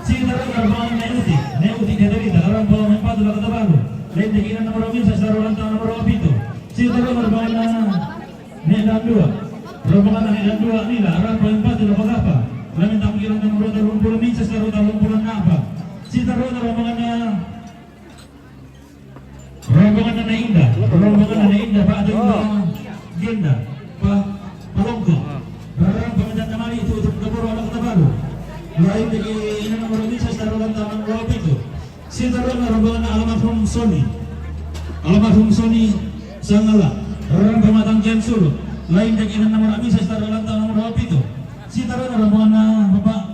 Sita rombongan Neuti dari dalam bawah 4 sudah kata baru. Lain dengan nomor bisa dari lantang nomor itu. Sita rombongan Nedan 2. Rombongan Nedan 2 inilah arah bawah 4 sudah apa? Lain tak kira nomor rumpul bisa dari rumpul apa? Sita rombongan Rombongan Indah Pak Adun Genda Pak Palongko. Rombongan kembali itu untuk keburu anak kota baru. Lain dari ini nomor bisa dari lantang nomor itu. Sita rombongan almarhum Sony Sangala. Orang pematang Jansur. Lain dari ini nomor bisa dari lantang nomor itu. Sita rombongan Bapak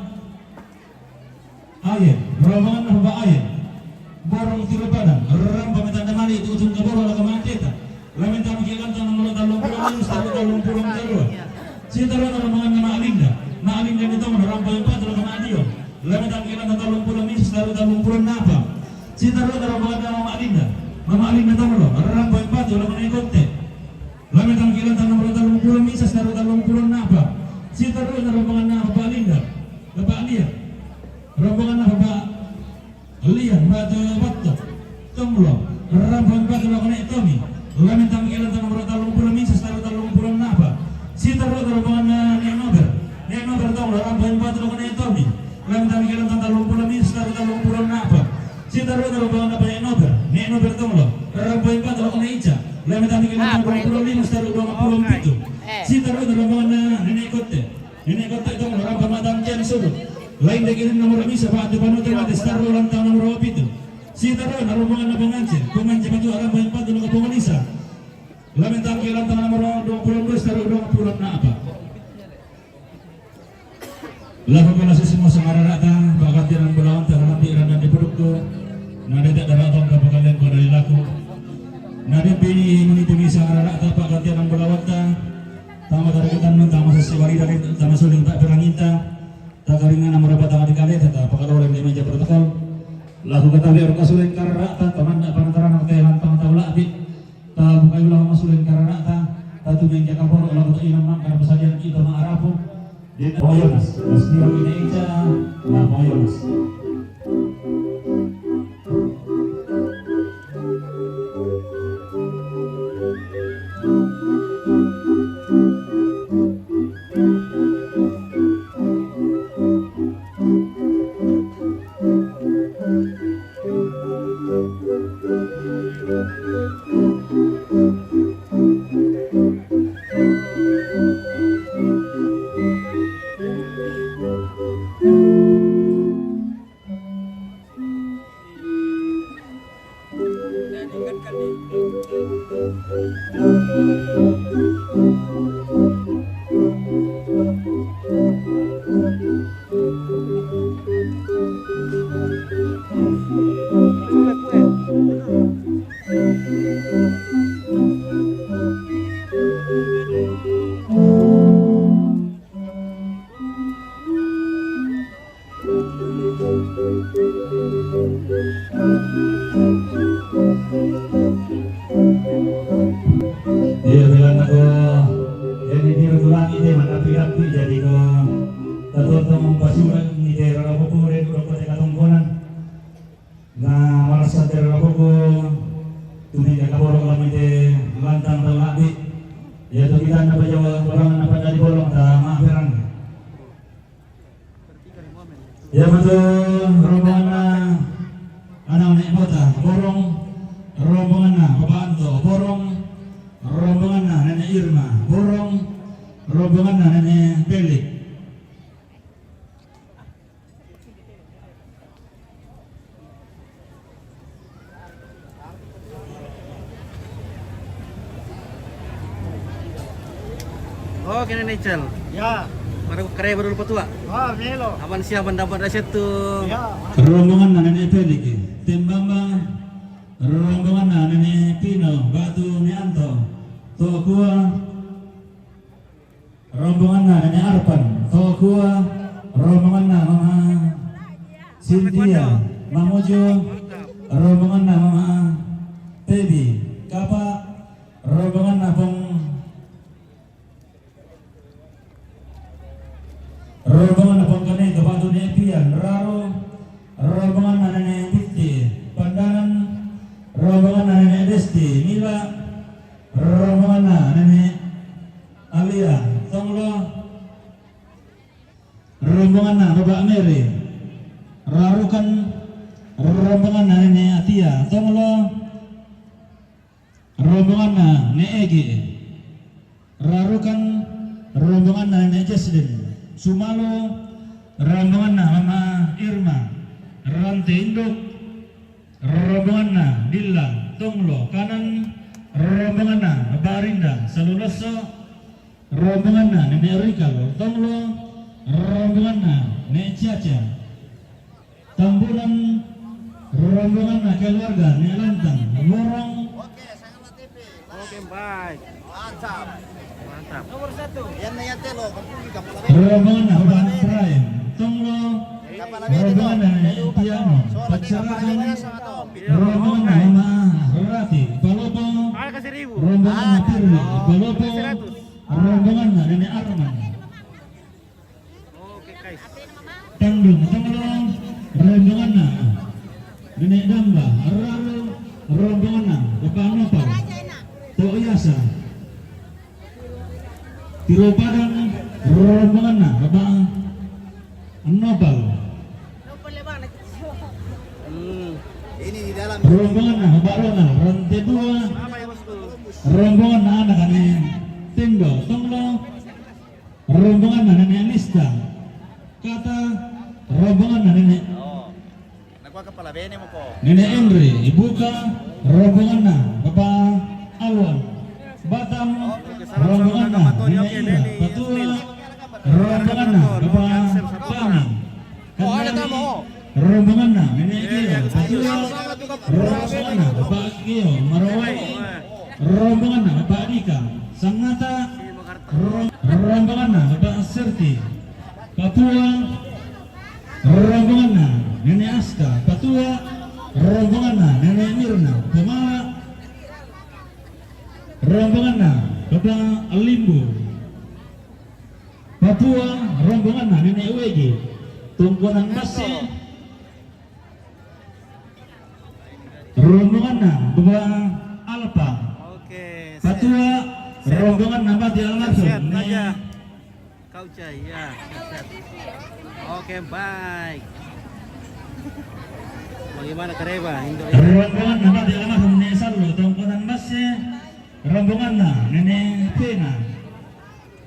Ayen, rombongan Bapak Ayen. Borong Tiro Padang, orang pematang kembali itu ujung keburu anak kemanteta. Lamentang kilang tanah nomor dalung pulau Staro dalung pulau Terua. Sita rombongan Mak Alinda itu orang pematang dalung kemadio. Lamentang kilang tanah dalung pulau Staro dalung pulau Napa. Sita rombongan Mak Alinda itu orang pematang dalung mengikuti. Lamentang kilang tanah nomor dalung pulau Staro dalung pulau Napa. Sita rombongan Bapak Alinda, Bapak Alia, rombongan Bapak Lian, Batu Tunglo, rombongan Batu Lokone Tommy. Lamentang kilang tanah nomor dalung pulau Staro dalung pulau Napa. Sita rombongan Nenober Tunglo, rombongan Batu Lokone Tommy. Lamentang kilang tanah dalung pulau Staro dalung pulau Napa. Sita rombongan Nenober Tunglo, rombongan Batu Lokone Ica. Lamentang kilang tanah pulau Staro dalung pulau Pitu. Sita rombongan Nenek Kote itu orang pematang Jansur. Lain dengan nomor bisa Pak Adupanu Termati Staro lantang nomor itu. Sita rombongan pengancin itu orang pematang dulu pengalisa. Lamentang kilang tanah nomor 22 Staro 20 apa? Lakukan semua sangaran datang Pak Katiran Belawan terhadap Iran dan diprodukku. Nada tak ada datang ke kalian pada dilaku. Nada pilih ini demi sangaran datang Pak Katiran Belawan tama tarakitan nun tama sesiwari dari tama suling tak peranginta tak karingan nomor dapat tangan dikali tata pakal oleh meja protokol lalu kata biar kasulen karena tak teman tak pantaran atau lantang tahu lakbit tak bukai ulah masulen karena tak tu meja kapor ulah untuk imam karena pesajian kita mengarapu di Boyonas mesti ini aja nah Boyonas. Iya bilang aku jadi diulang ini mana pihak jadi ko tertutup mempasukan di daerah Bogor itu kota Katongkonan. Nah malas secara poko tuni ka borong kami de lantang lagi ya to kita na bajawa orang apa dari bolong ta maafiran ya betul rombongan anak-anak kota borong rombongan Bapak Anto borong rombongan Nenek Irma borong rombongan Nenek Pelik. Oh, kena Necel. Ya. Baru karya baru lupa tua. Wah, melo. Aman siap mendapat rasyat tuh. Ya. Rombongan Nenek Pelik Timbamba rombongan Nenek Pino Batu Nianto Tokua rombongan Nenek Arpan Tokua rombongan Mama Cynthia Mamujo rombongan Mama Tebi Kapa rombongan Pong rombongan Kane Batu Nepian Raro rombongan Nenek Pitti Pandangan rombongan Nenek Desti Mila rombongan Nenek Alia Tonglo rombongan Bapak Mary Rarukan rombongan Nenek Atia Tonglo rombongan Nenek Egi Rarukan rombongan Nenek Jesslyn Sumalo rombongan Mama Irma Rantai Induk rombongan Dilla Tonglo kanan rombongan Barinda Saluloso rombongan Nenek Rikal Tonglo rombongan Nenek Ciaca Tamburan rombongan keluarga Nenek Lantang Borong Oke, baik. Mantap. Nomor 1. Yan na yan telo. rombongan Abang Prime Tonglo rombongan Nenek Piano Pacarakan rombongan Mama Rati Palopo Ah, kasih 1.000. rombongan Pirli Palopo rombongan Nenek Arman Oke, guys. Tanggung Tonglo rombongan Nenek Damba Raro rombongan Bapak Nopal Tok Yasa Tiro Padang rombongan Bapak Nopal Ini di dalam. rombongan Bapak Ronald Rantai 2 Apa ya, Bosku? rombongan anak Nenek Tindo Tonglo rombongan Nenek Lista kata rombongan Nenek Nakuha kepala bene mo ko. Nenek Henry Ibuka rombongan Bapak Alwan Batam rombongan Nenek Ira Patua rombongan Bapak Pani Kandali rombongan Nenek Ira Patua rombongan Bapak Gio Marawai rombongan Bapak Dika Sanggata rombongan Bapak Serti Papua rombongan Nenek Aska Patua rombongan Nenek Mirna Pemala rombongan Bapak Limbu Papua rombongan Nenek Wegi Tungkunan Masih rombongan Bapak Alpa Oke. Patua rombongan nama di almarhum Sehat aja. Kau cai ya. Sehat. Oke, baik. Bagaimana Kareba? Indo ya. rombongan nama di almarhum Nenek Sallo Tungkunan Masih rombongan Nenek Pena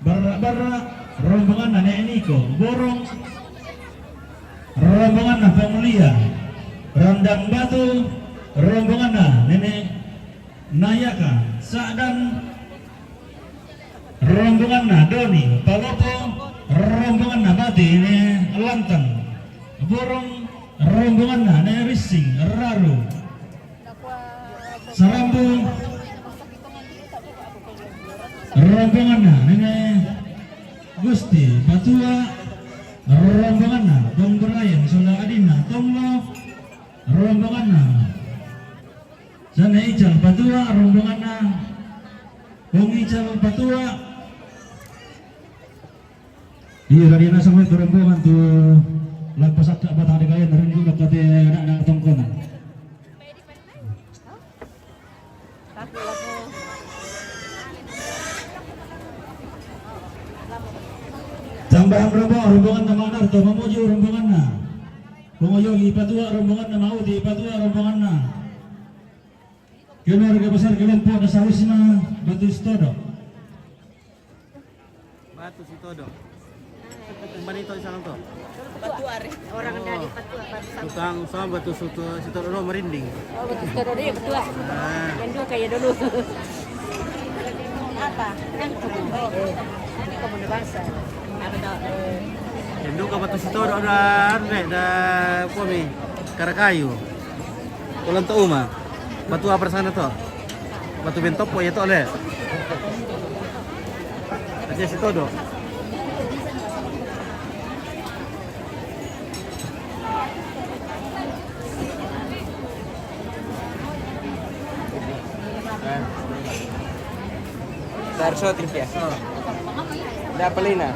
Barra rombongan Nenek Niko Borong rombongan Pemulia Randang Batu rombongan Nenek Nayaka Sa'dan rombongan Doni Palopo rombongan Bati ini Lantang Borong rombongan Nenek Rising Raru Sarambu rombongan Nenek Gusti Patua rombongan Donggerayan Sula Adina Tonglo rombongan Sana Ical Patua rombongan Bung Ical Patua iya kadina sampai rombongan tuh lapas ada batang dikayan rindu dekat anak-anak tongkonan Tambahan rombongan na mga narto, mamujo rombongan na. Pumuyogi, ipatua rombongan na maudi, ipatua rombongan na. Keluarga besar kelompok na sa Wisma Batu Sitodo. Batu Sitodo. Kembali itu sana tuh. Orang dari Patua barusan. Tukang sama Batu Sitodo merinding. Oh, betul sekali dia Patua. Nah, Yang dulu kayak dulu. Apa? Yang itu. Ini komunitas bangsa. Apa dah? Endo ka Batu Sitodo dah kami Karakayu. Ulang tahun mah. Batu apa sana tuh? Batu bentok po ya tuh le. Aja Sitodo. Darso trip ya. Udah pelina.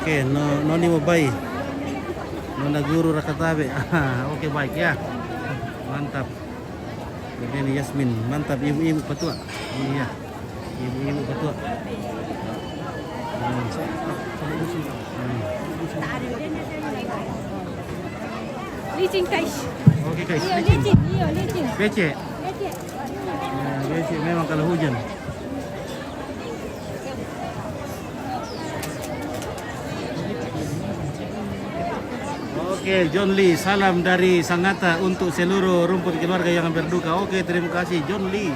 Oke, noni mau bayi. Nona guru rakatabe. Oke baik ya. Mantap. Ini Yasmin, mantap ibu-ibu Patua. Iya. Ibu-ibu Patua. Licin guys. Oke guys, Iya licin. licin. Iya licin. Becek. Licin. Ya, becek memang kalau hujan. Oke, John Lee, salam dari Sangatta untuk seluruh rumput keluarga yang berduka. Oke, terima kasih John Lee.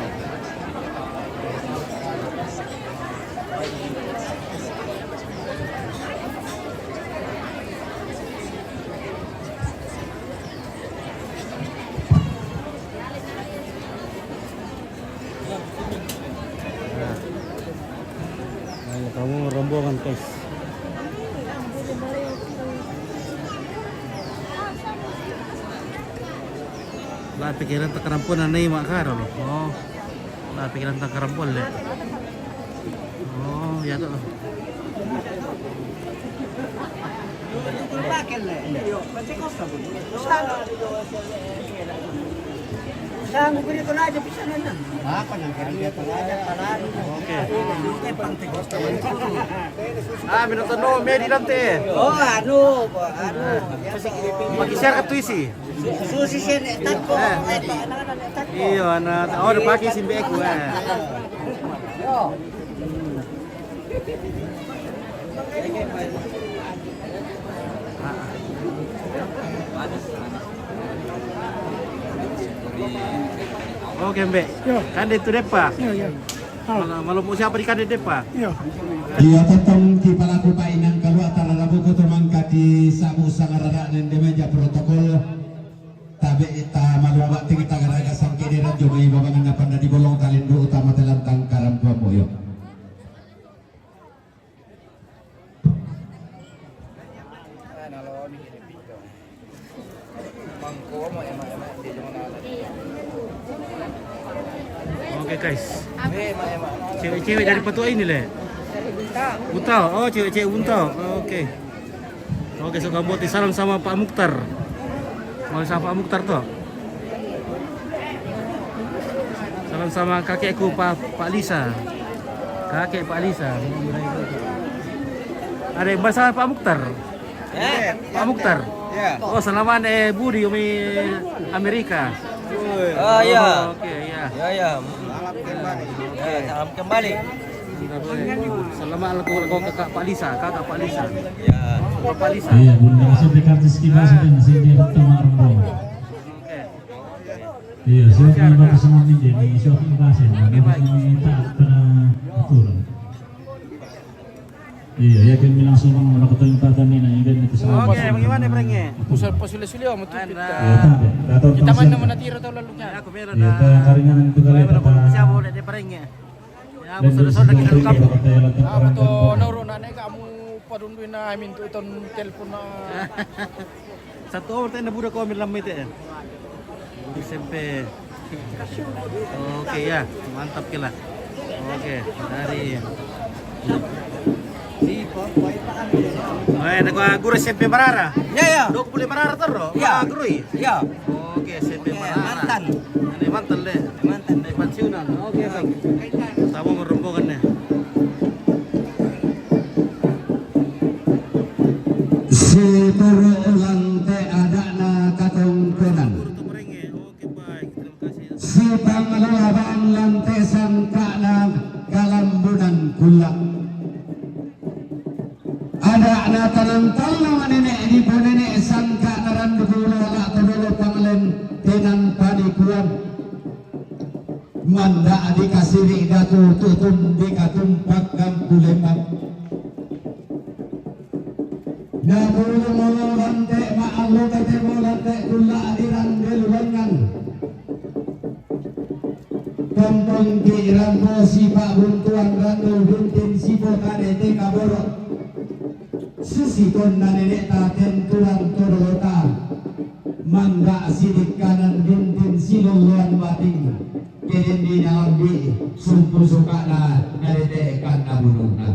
Nah, kamu rombongan guys. Lah pikiran tak kerampunan nih mak karo loh. Oh. Lah pikiran tak kerampun deh. Oh, ya tuh. Sanggup dito na aja bisa na. Apa nang kira dito na aja palari. Oke. Ah, minuto no, medi nanti. Oh, anu. Mag-share ka tuisi. Susi sen tako. Iya, anak. Oh, udah pakai simbe aku. Yo. Oke, Mbak. Kan itu depa. Iya. Malu mau siapa di kan depa? Iya. Iya tetong di palaku painan kalau antara labu kutu mangka di sabu sangarada dan meja protokol tabe ita malu abak tinggi tagaraga sangkini dan jomai babangan apa di bolong kalindu utama telantang karam tua boyo. Oke, guys. Cewek-cewek dari Patua ini le. Buntau. Oh, cewek-cewek Buntau. Oke. Oke, so kamu salam sama Pak Mukhtar. Mau sama Pak Mukhtar toh? Salam sama kakekku Pak Lisa. Kakek Pak Lisa. Ada yang bahasa Pak Mukhtar? Pak Mukhtar. Oh, selamat Budi umi Amerika. Oh iya. Oke, ya. Ya. Salam kembali. Selamat kalau kakak Pak Lisa, kakak Pak Lisa. Ya. Pak Lisa. Iya, bunda sampai kartis kita sudah masih di pertama rombongan. Oke. Iya, siapa yang bapak sama ini jadi siapa yang kasih, bapak ini taat pada aturan. Iya, yakin langsung melakukan tempatan ini, dan itu semua. Oke, bagaimana brengnya? Pusat posisi mau tuh. Kita mana mana tiro tahu lalunya. Aku meron Iya, na. karingan itu kali kata. Siapa udah di brengnya? Ya, musuh-musuh kita dulu kamu. Apa tuh nauro na kamu padunduin na amin tuh iton telepon na. Satu orang tenda budak kau milam itu. Di SMP. Oke ya, mantap kila. Oke, dari Baik, nak guru SMP Marara. Ya. 25 Marara terus. Ya. Guru. Ya. Oke, SMP Marara. Mantan. Ini mantan deh. Mantan. Dari pensiunan. Oke, baik. Sama merombongannya. Si turu lante adana katongkonan. Guru tuh merenge. Oke, baik. Terima kasih. Si panglabang lante sangkana galambunan kula. Ada tanang-tanang nama nenek di nenek sangka narandu kula la todolo panglen tenan panikuan. Manda adikasiri datu tutum dikatumpak kampulemak. Mulu lante ma'alu kate lante kula adiran gelwangan. Kampung kirambo si pak buntuan randu buntin si bokade te kaborok. Susikon na nenek taten tulang torota. Mangga sidik kanan buntin siluluan bating. Keden di naon di sumpu suka na naretekan na bununa.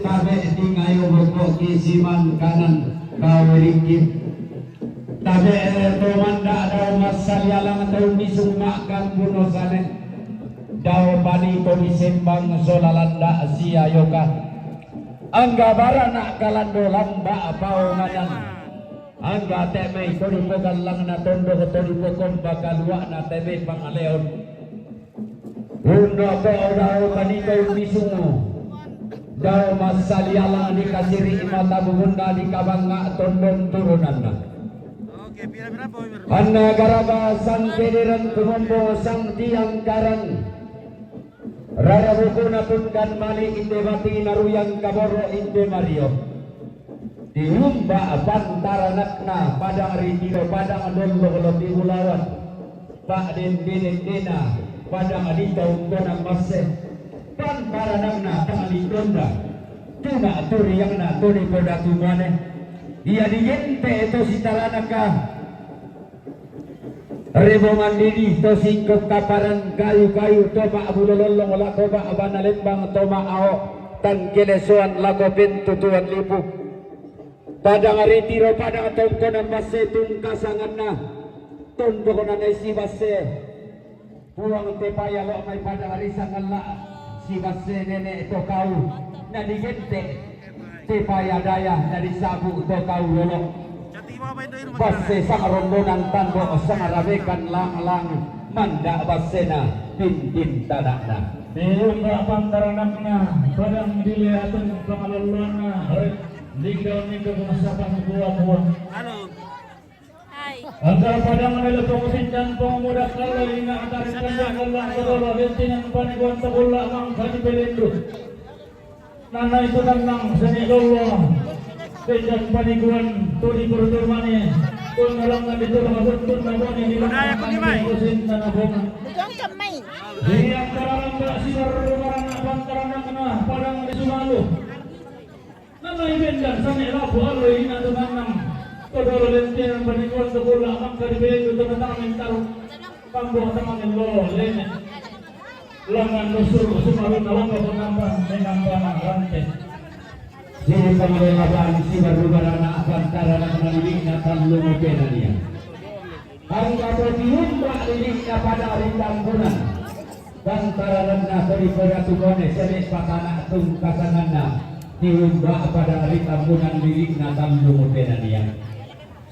Tabe tingayo bokok kisiman kanan kawiringkip. Tabe tomanda daw masalyalang daw misumakan bunosane. Daw bani to disimbang solalanda siayoka. Angga barana kalando lamba pao manan. Angga teme to dipokan lang na tondo to dipokon bakalwa na teme pangaleon. Undo ko daw bani to misungo. Daw masalyalang dikasiri imata bunda di kabanga tondon turunan na. Oke, pira-pira po. Anda garaba sang pediran kumombo sang tiang karan. Rara bukuna tunkan mali inde mati naruyang kaboro inde Mario. Diumba pantaranakna padang ritiro padang dollo di ulawan. Pak den dena padang adita ungkonang maseh. Pantaranakna tali donda. Tuna turiyangna tuni koda tumane. Ia diente itu sitaranaka. Rebo mandiri to singkok kaparan kayu-kayu toma abulolong wala koba abana lembang toma ao tan kelesoan lago pintu tuan lipu padang retiro padang tongkonan base tungkasangan na tondokonan ay si base puang tepaya lo may padang risangan la si base nene to kau na digente tepaya daya na disabu to kau lolo Base sang rombongan tando sang rabekan lang-lang manda basena pintin tadakna. Diumba pantaranakna padang dilihatun pangaluluanna ligaw ni kemasakan buah-buah. Hai. Angka padang nila pengusindan pemuda kalau ina antarin kandang Allah kedua bentinan paniguan tabulla mang kani belendu. Nana itu tentang seni Allah. Sejak paniguan turi berdurmani kung nalangan dito nakasutun na buwan yung nilang kusin na nabungan. Bujang kamay. Di ang karalamba si Barubaran na pantaranang na parang disumalo. Nanaibendan sa nilapo aloy na tumanang kodolente ng paniguan sa bula ang karibelo ito na namin tarong pambuha sa mga lolo lene. Langan lusur sumalo na lang ako naman may namba ng rante. Sini pengelolaan si Barubaran antara menanding natan lumupena dia. Angka berdiumba liliknya pada rintampunan. Bantara renna daripada tukone senek pakana tungkasanganna diumba pada rintampunan lilik natan lumupena dia.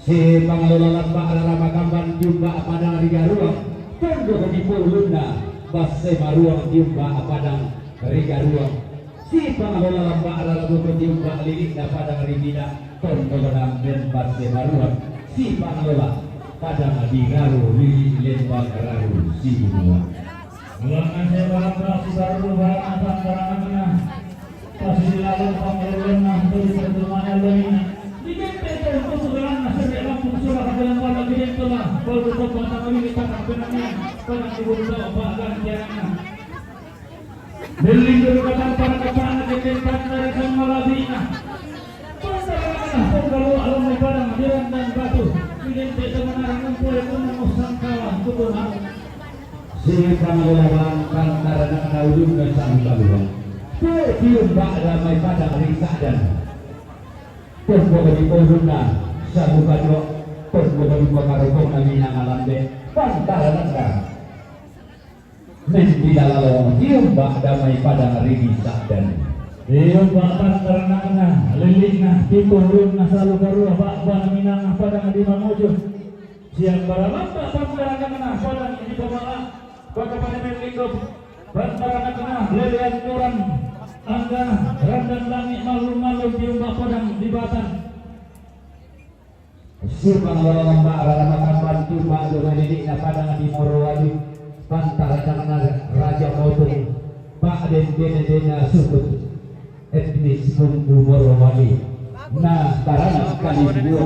Si pengelola lamba alarama kamban diumba pada riga ruang. Tunduk di puluna basse maruang diumba pada riga ruang. Si pengelola lamba adalah berdiumba lilik pada ribida tontonan dan basse maruang. Si pengelola pada digaru lilik lembang raru si bunua. Ulangan sewa si Barubaran na pantaranang na pasti lalu pengelolaan na dari pertemuan lainnya. Digente ito ang kusugalan na sa nilang punsura kabilang wala digento na pagkutog ang tangalilitan ang pinangin panagibulto ang paggantiyan na. Building berkatan para kapana ketentan dari sang malabina. Pantarangan na pagkalo alam may parang diran dan batu. digente kemenangan ngumpul pun sangkawan tubuhan. Sing pangalaman kantaran naudun dan sang kaluan. Tium bak damai pada risa dan pun bagi poluna satu kadro pun bagi pakarokong kami yang alam de pantaran kan. Mesti dalam tium bak damai pada risa dan Tium bak pantaran kena lilikna titurun selalu karuah bak bang minang pada di mamujud. Siang baraman bak pantaran kena pada di pemala pada pada melingkup pantaran kena lelian turan angga randang langit malu-malu tium bak padang di batan. Sir pangalaman bak ramakan bantu bak dengan didik na padang di Morowali pantaran raja motong bak den sukut etnis bumbu Morowali. Nah, karena kali dua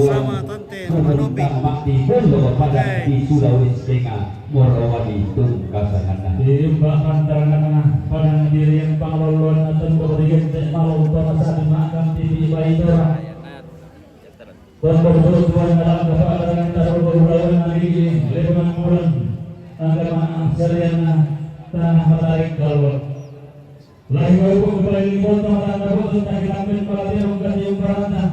sama Tante Manobi. makdi bolo pada di Sulawesi Tengah Morowali tungkasanana. Tium bak pantaran kena padang dirian panglolon atau berikan tek malu pada saat dimakan TV bayi orang. Tuan dalam keadaan taruh berulawan lagi lebaman bulan agama seriana tanah matarik kalor. Lain baru kembali di kota dan baru sudah diambil pada tiang ganti ubarana.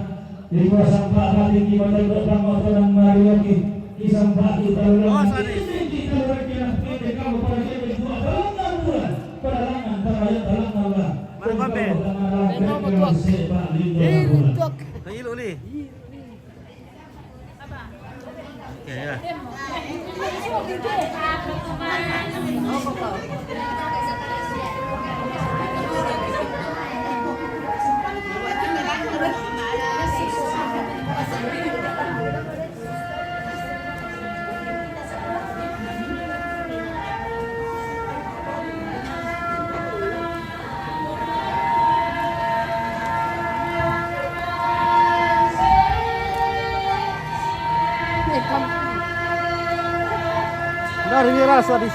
Di bawah sampah mati di badan depan motor dan mariwaki di sampah di taruhan. Kita berkira kita kamu pada kita dua dalam bulan pada langan pada dalam bulan. Mana Bambe? Kayu ni. Okay, ya. Dari rasa di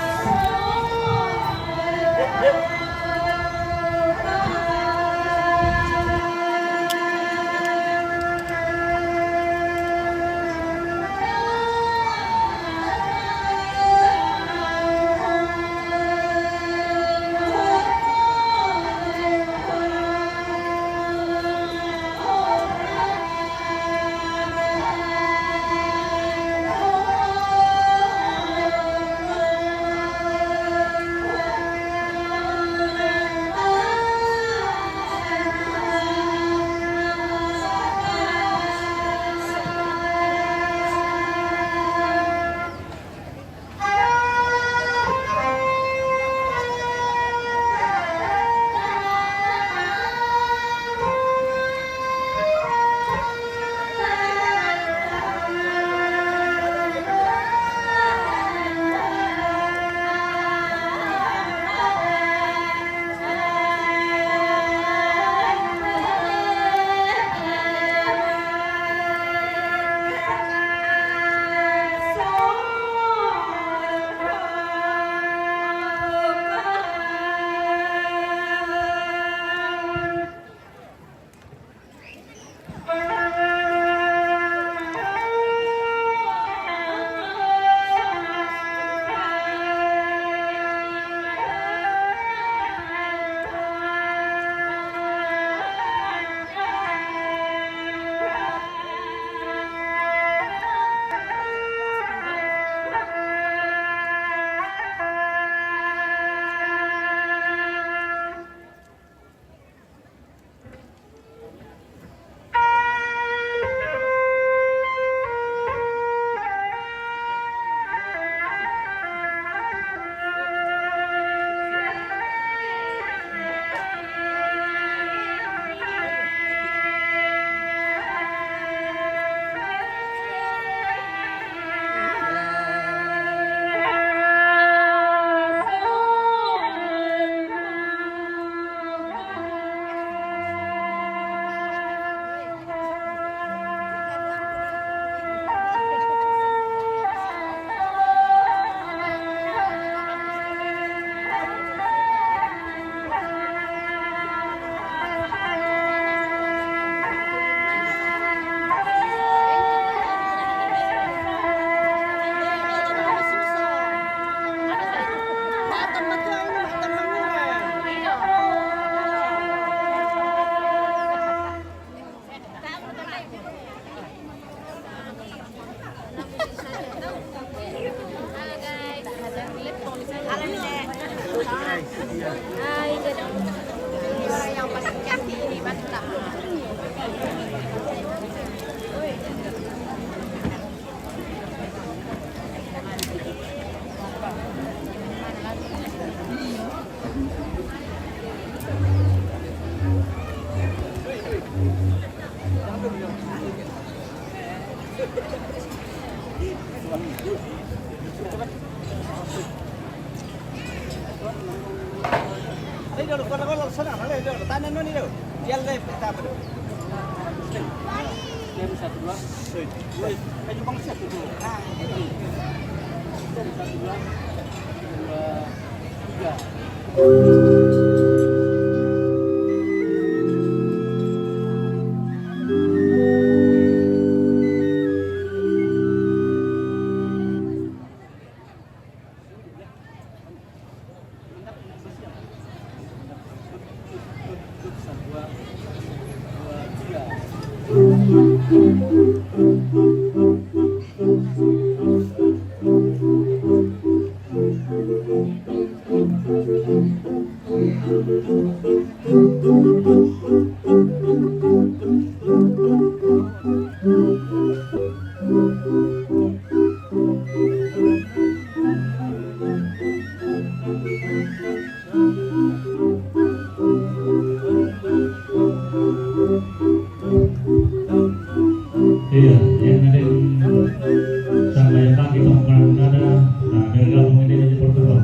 guys. Iya. Hai, Yang paling cantik ini mantap. Iya, yang ada sampai kaki tongkang ada, nah dari gabung ini jadi pertemuan.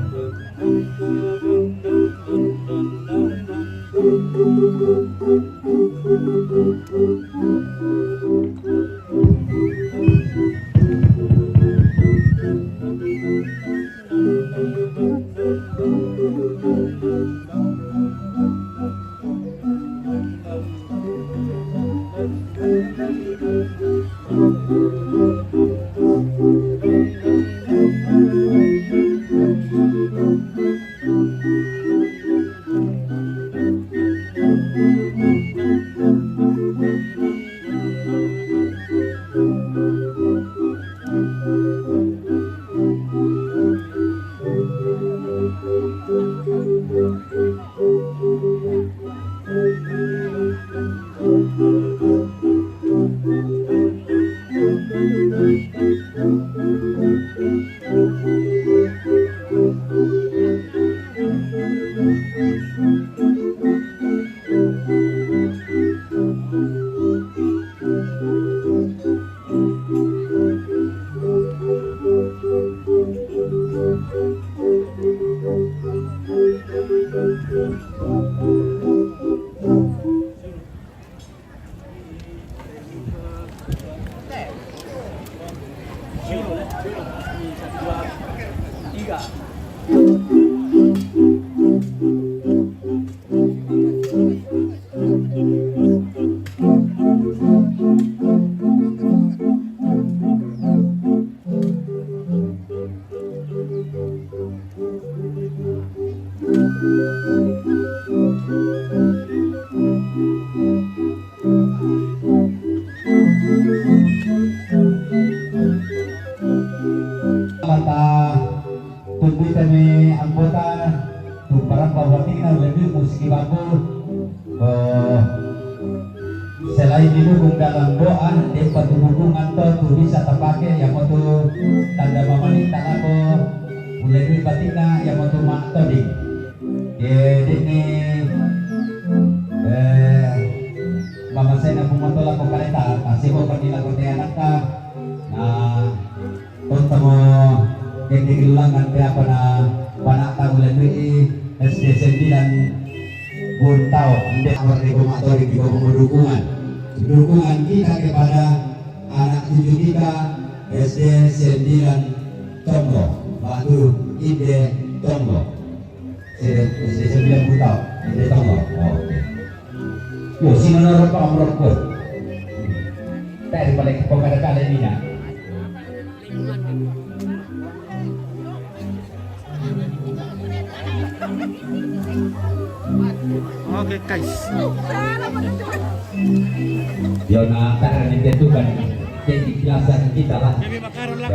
Tubuh kami anggota para bawati na lebih musik bagus. Selain didukung dalam doa, di dukungan tu bisa terpakai yang untuk tanda mamanik tak apa lebih batina yang untuk mak tadi. Ini mama saya nak memotola ko kalita kasi ko kanila ko anak ka na untuk yang digelulangan apa na panata melalui SD 9 Buntau untuk awal reformatori di bawah dukungan kita kepada anak cucu kita SD 9 Tonggo Batu Ide Tonggo SD 9 Buntau Ide Tonggo. Yo sino na rin pa ang rokod tayo balik po kada ini na. Oke guys. Yo na karena itu kan jadi kiasan kita lah. Kami makaron lang.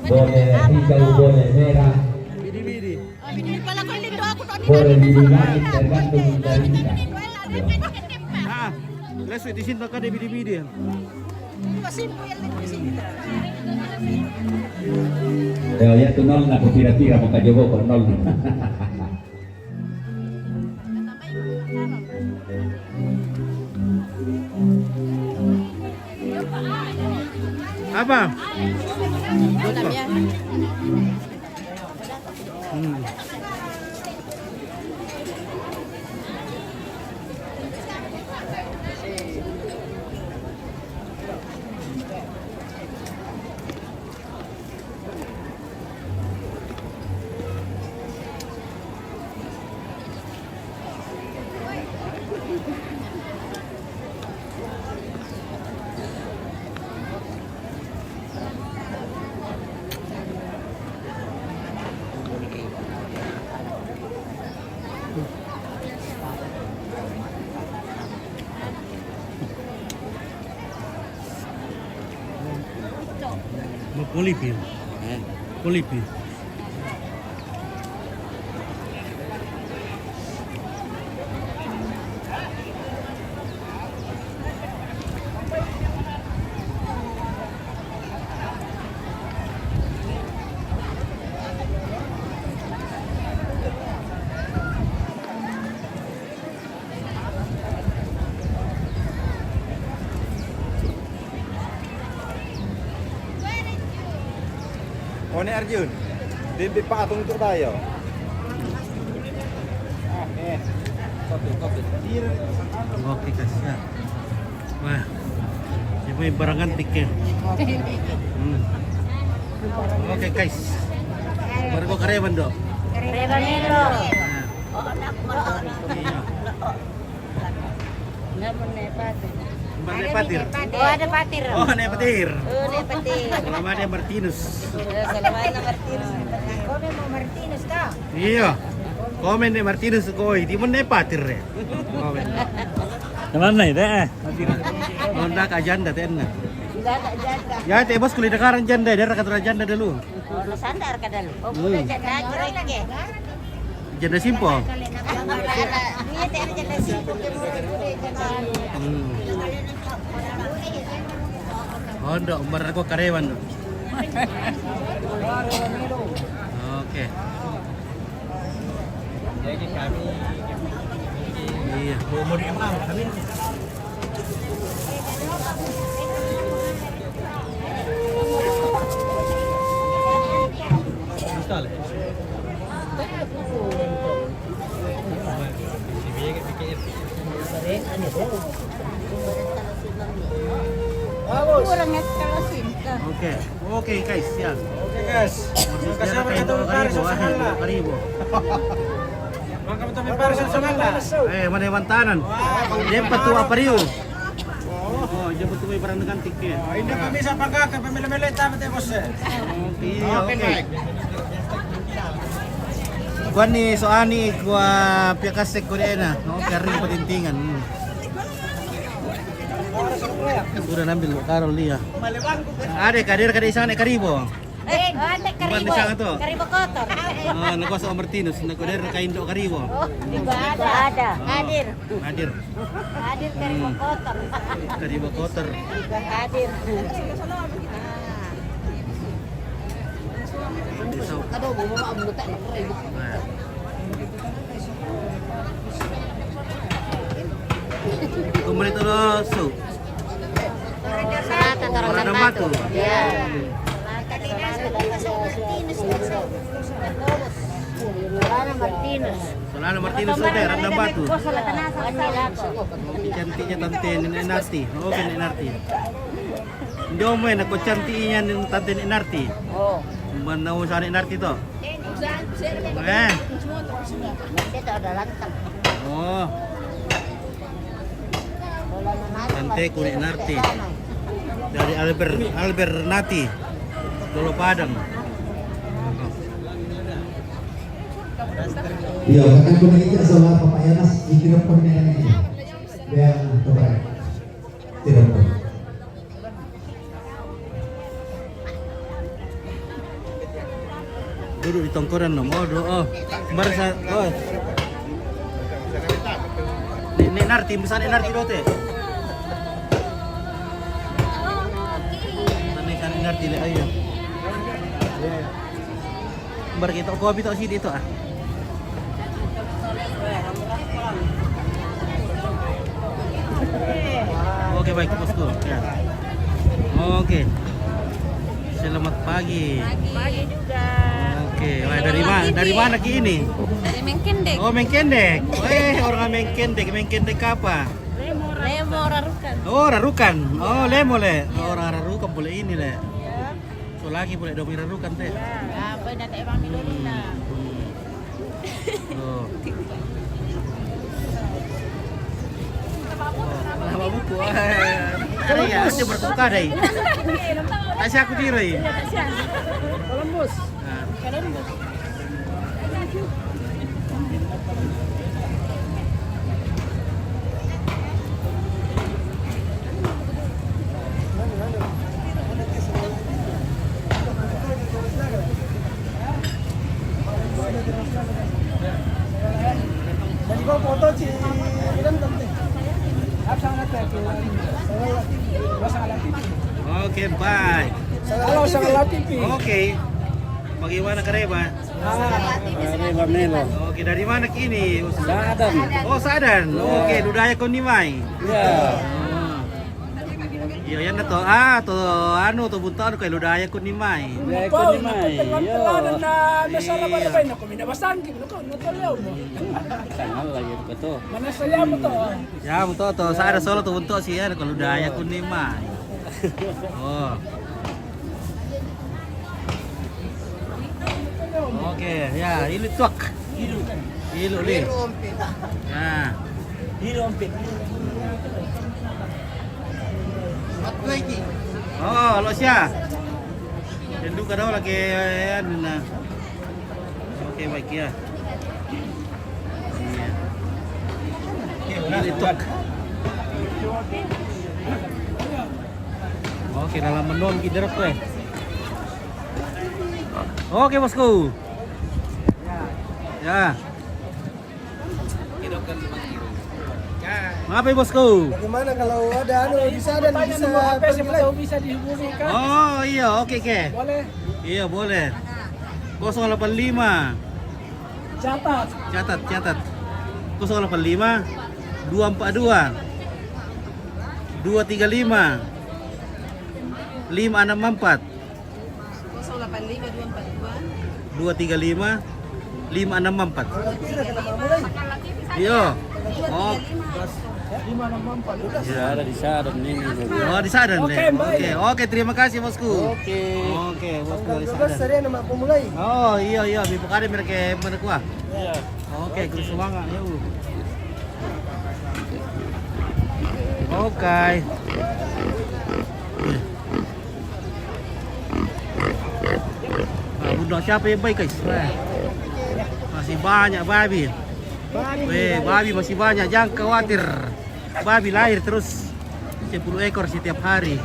Boleh hijau, boleh merah. Bidi-bidi. Wala ko lindo ako doon. Boleh dilihat dari Bandung dari Ah, lesu di sini ka bidi-bidi. ya tu nol nak kira-kira muka Jogo kok nol. Apa? Alam yan. Hmm. Polipil. Polipil. Oh, ni Arjun. Dia patung untuk tayo. Oke guys ya. Wah, ini may barang antik ya. Oke guys. Baru ko kareban do. Kareban nilo. Iya. Namun nepatir. Mbak Nepatir. Oh, ada patir. Oh, Nepatir. Oh, nepatir. Selamat Martinus. Salamat na Martinez. Kome mo Martinez ka. Iya. Komen ni Martinus koi, di mo Nepatir ya. Komen. Kemana itu Honda ka janda tenna. Enggak tak jaga. Ya, te bos kulit dekaran janda, dia kata janda dulu. Oh, nasandar ka dalo. Oh, pula jaga kira lagi. Janda simpo. Iya, te ada jaga situ ke mo jaga. Honda, umbar aku karewan. Oke. Jadi kami Iya. mau diemang kami. Sekali. Kurang kalau cinta. Oke. Oke, guys, ya. Oke guys. Terima kasih Sejarah kain untuk karibo, karibo. Maka betul Paris Sonala. Mana yang mantanan? Dia petua apa rio? Oh, dia petua barang dengan tiket. Hindi pa bisa pagkaka pamilya-milya tama tayo boss. Iya, oke. Kuan ni soani gua piakasek ko na. No, kari patintingan. Udah nambil Karol dia. Ada kadir kada isang na karibo. Ate Bukan di sana tuh. Karibo kotor. Ah, nagkuasa Martinus, nagkuder kaindo karibo. Oh, ada. Hadir. Hadir. Hadir karibo kotor. Karibo kotor. Hadir. So, Aduh, mau ambutan karibo. nah. Kembali terus. So. Selatan Orang orang Batu. Ya. Martinez. Solano Martinus Soter, Randang Batu. Martinez. Cantiknya tante Nenarti. Oke, Nenarti. Hindi mo eh, nagko-cantiknya ni tante Nenarti. Oh. Manaw sa Nenarti to. Dito ada lantang. Oh, tante ko Nenarti. Dari Albert Nati. Lolo Padang. Iya, akan kumikir soal papayanas dikira pemilihan ini. Yang terbaik. Tidak pun. Duduk di tongkonan no. Oh. Kembar sa oh. Nek narti besar narti dote. Nek narti le ayo. Kembar kita ko habito si dito ah. Oke baik bosku. Ya. Oke. Selamat pagi. Pagi juga. Oke, wah, dari mana ki ini? Dari Mengkendek. Oh, Mengkendek. Orang Mengkendek. Mengkendek apa? Lemo Rarukan. Oh, Rarukan. Oh, Lemo le. Oh, orang Rarukan boleh ini le. So lagi boleh domi Rarukan teh. Apa dah tak emang milorina. Oh. Nama buku. Ya, dia bertukar deh. Kasih aku diri. Columbus. Jadi kau foto si Ilan penting. Apa sangat Oke, bye. Halo, sangat TV. Oke. Bagaimana Kareba? Kareba Melo. Oke, dari mana kini? Sadan. Oh, Sadan. Oke, Ludaya Konimai. Ya. Iya, yan na to. Ah, to ano to buntaan kay Ludaya Konimai. Ya ikut mai. Yo. na nasala ba na ko minabasan kim no ko natolyaw mo. Sangal lagi beto. Mana saya mo to. Ya, mo to sa ada solo to bunto siya kay Ludaya Konimai. Oh. Oke, ya, ilu tuak. Ilu li. Ya. Oh, lo siya. Tendu ka daw lagi ano na. Oke, baik ya. Ilu tuak. Oke, dalam menon kiderok ko eh. Oke, bosku. Ya. Ngapain bosku? Bagaimana kalau ada di Sadan bisa dihubungi kan? Oh iya, oke ke. Boleh. Iya boleh. 085. Catat. 085 242 235 564 235 564. Iya. Oh. Ya, ada di Sadan ini. Oh, di Sadan deh. Oke, terima kasih bosku. Oke, bosku di Sadan. Saya nama pemulai. Oh, iya, bipo kare mereka mana kuah. Iya. Oke, terus semangat ya. Oke. Undang siapa yang baik guys? Masih banyak babi. Babi masih banyak, jangan khawatir. Babi lahir terus 10 ekor setiap hari.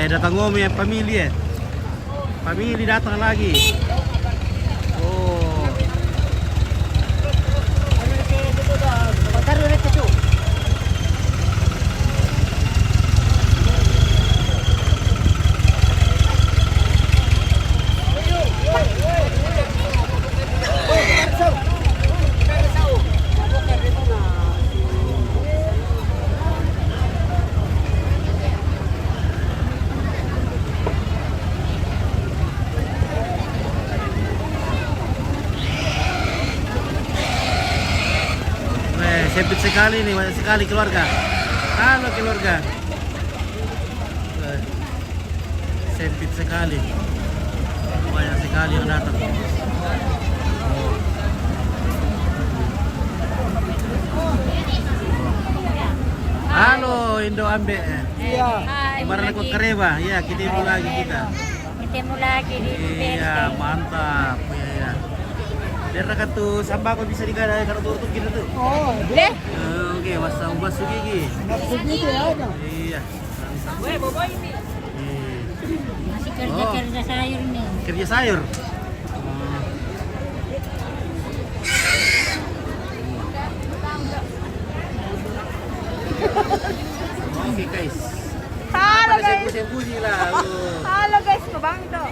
Datang ngomong ya family. Family datang lagi. Oh. Sempit sekali nih, banyak sekali keluarga. Halo keluarga. Sempit sekali. Banyak sekali yang datang. Halo Indo Ambe. Iya. Kemarin aku Kareba. Ya, ketemu lagi kita. Ketemu lagi di Iya, mantap. Iya. Dari kan tuh sampah kok bisa digadai kalau turut gitu tuh. Oh, deh. Oke, masa ubah gigi. begitu ya. Iya, bisa Masih kerja sayur nih. Kerja sayur. Oke guys. Halo guys. Saya puji lah. Halo guys, Bang Do.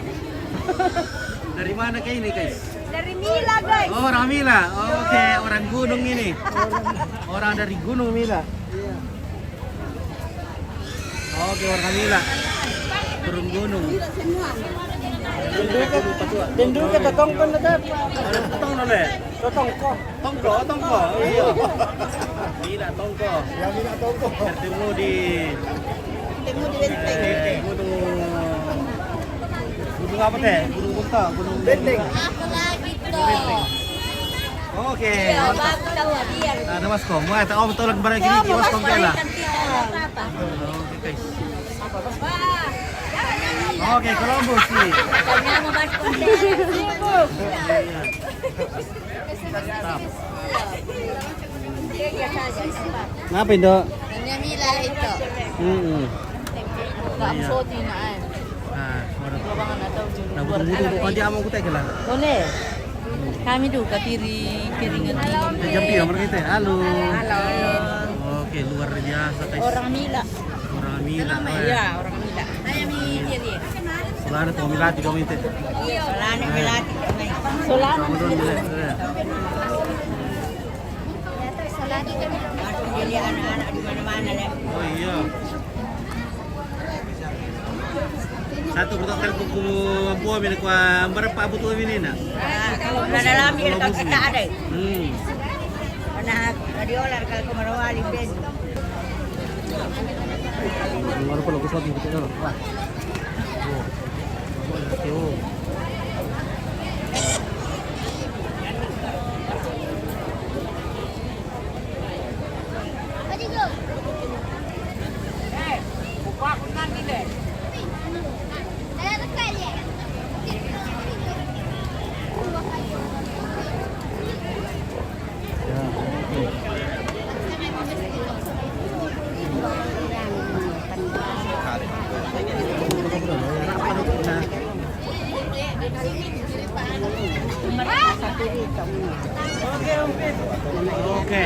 Dari mana kayak ini guys? Dari Mila guys. Oh, orang Mila. Oke, orang gunung ini. Orang dari Gunung Mila. Oke, orang Mila. Turun gunung. Tendu ke tatong kon na tap. Tong nole. Totong ko. Tongko. Iya. Mila tongko. Ya mina tongko. Bertemu di gunung apa teh? Gunung Bunta, gunung Benteng. Aku lagi tuh. Oke. Bagus tahu dia. Ada maskom. Wah, tak om tolong barang gini ki maskom kela. Apa-apa. Oke, guys. Oke, Columbus nih. Kayaknya mau bahas konten. Dia saja. Ngapain, Dok? Hanya Mila itu. Nggak Soti naan. Nah, Labangan atau nah butuh pandi among kutai kela. Boleh. Kami duka piringan ini. Jam dia mereka itu. Halo. Halo. Oke, luar biasa, guys. Orang Mila. Orang Mila. Iya, orang Mila. Saya dia dia. Solana tuh Milati kau minta. Iya, Solana Milati. Solana. Langsung jadi anak-anak di mana-mana deh. Oh iya. Satu protokol buku buah milik berapa butuh ini nak? Kalau dalam ini kalau kita ada. Karena radiolar kalau kemarwali bes. Baru perlu ke satu betul dulu. Wah. Oh. Oke.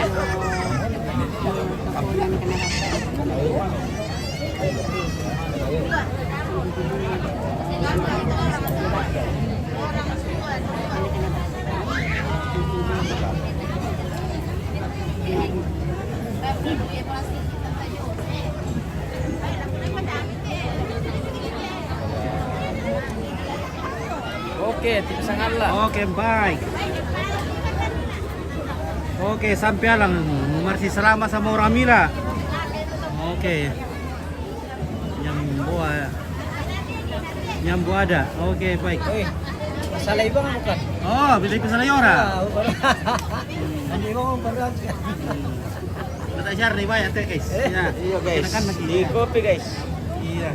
Oke, tipisangan lah. Oke, baik. Oke, sampai lang masih selama sama orang Mila. Oke. Nyambo ada. Oke, baik. Oi. Masalah ibu kan bukan? Oh, bila pesan ora. Ano ibu kan bukan? Kita share nih banyak teh, guys. Ya. Iya guys. Kita kan lagi. Di kopi guys. Iya.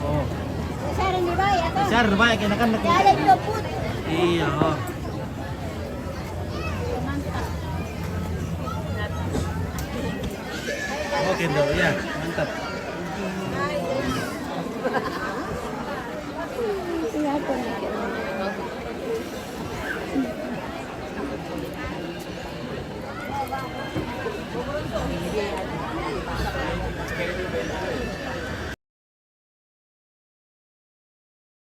Oh. Share di bawah atau? Share banyak kita kan lagi. Ada di put. Iya. Oh. Oke, Dok. Ya, mantap.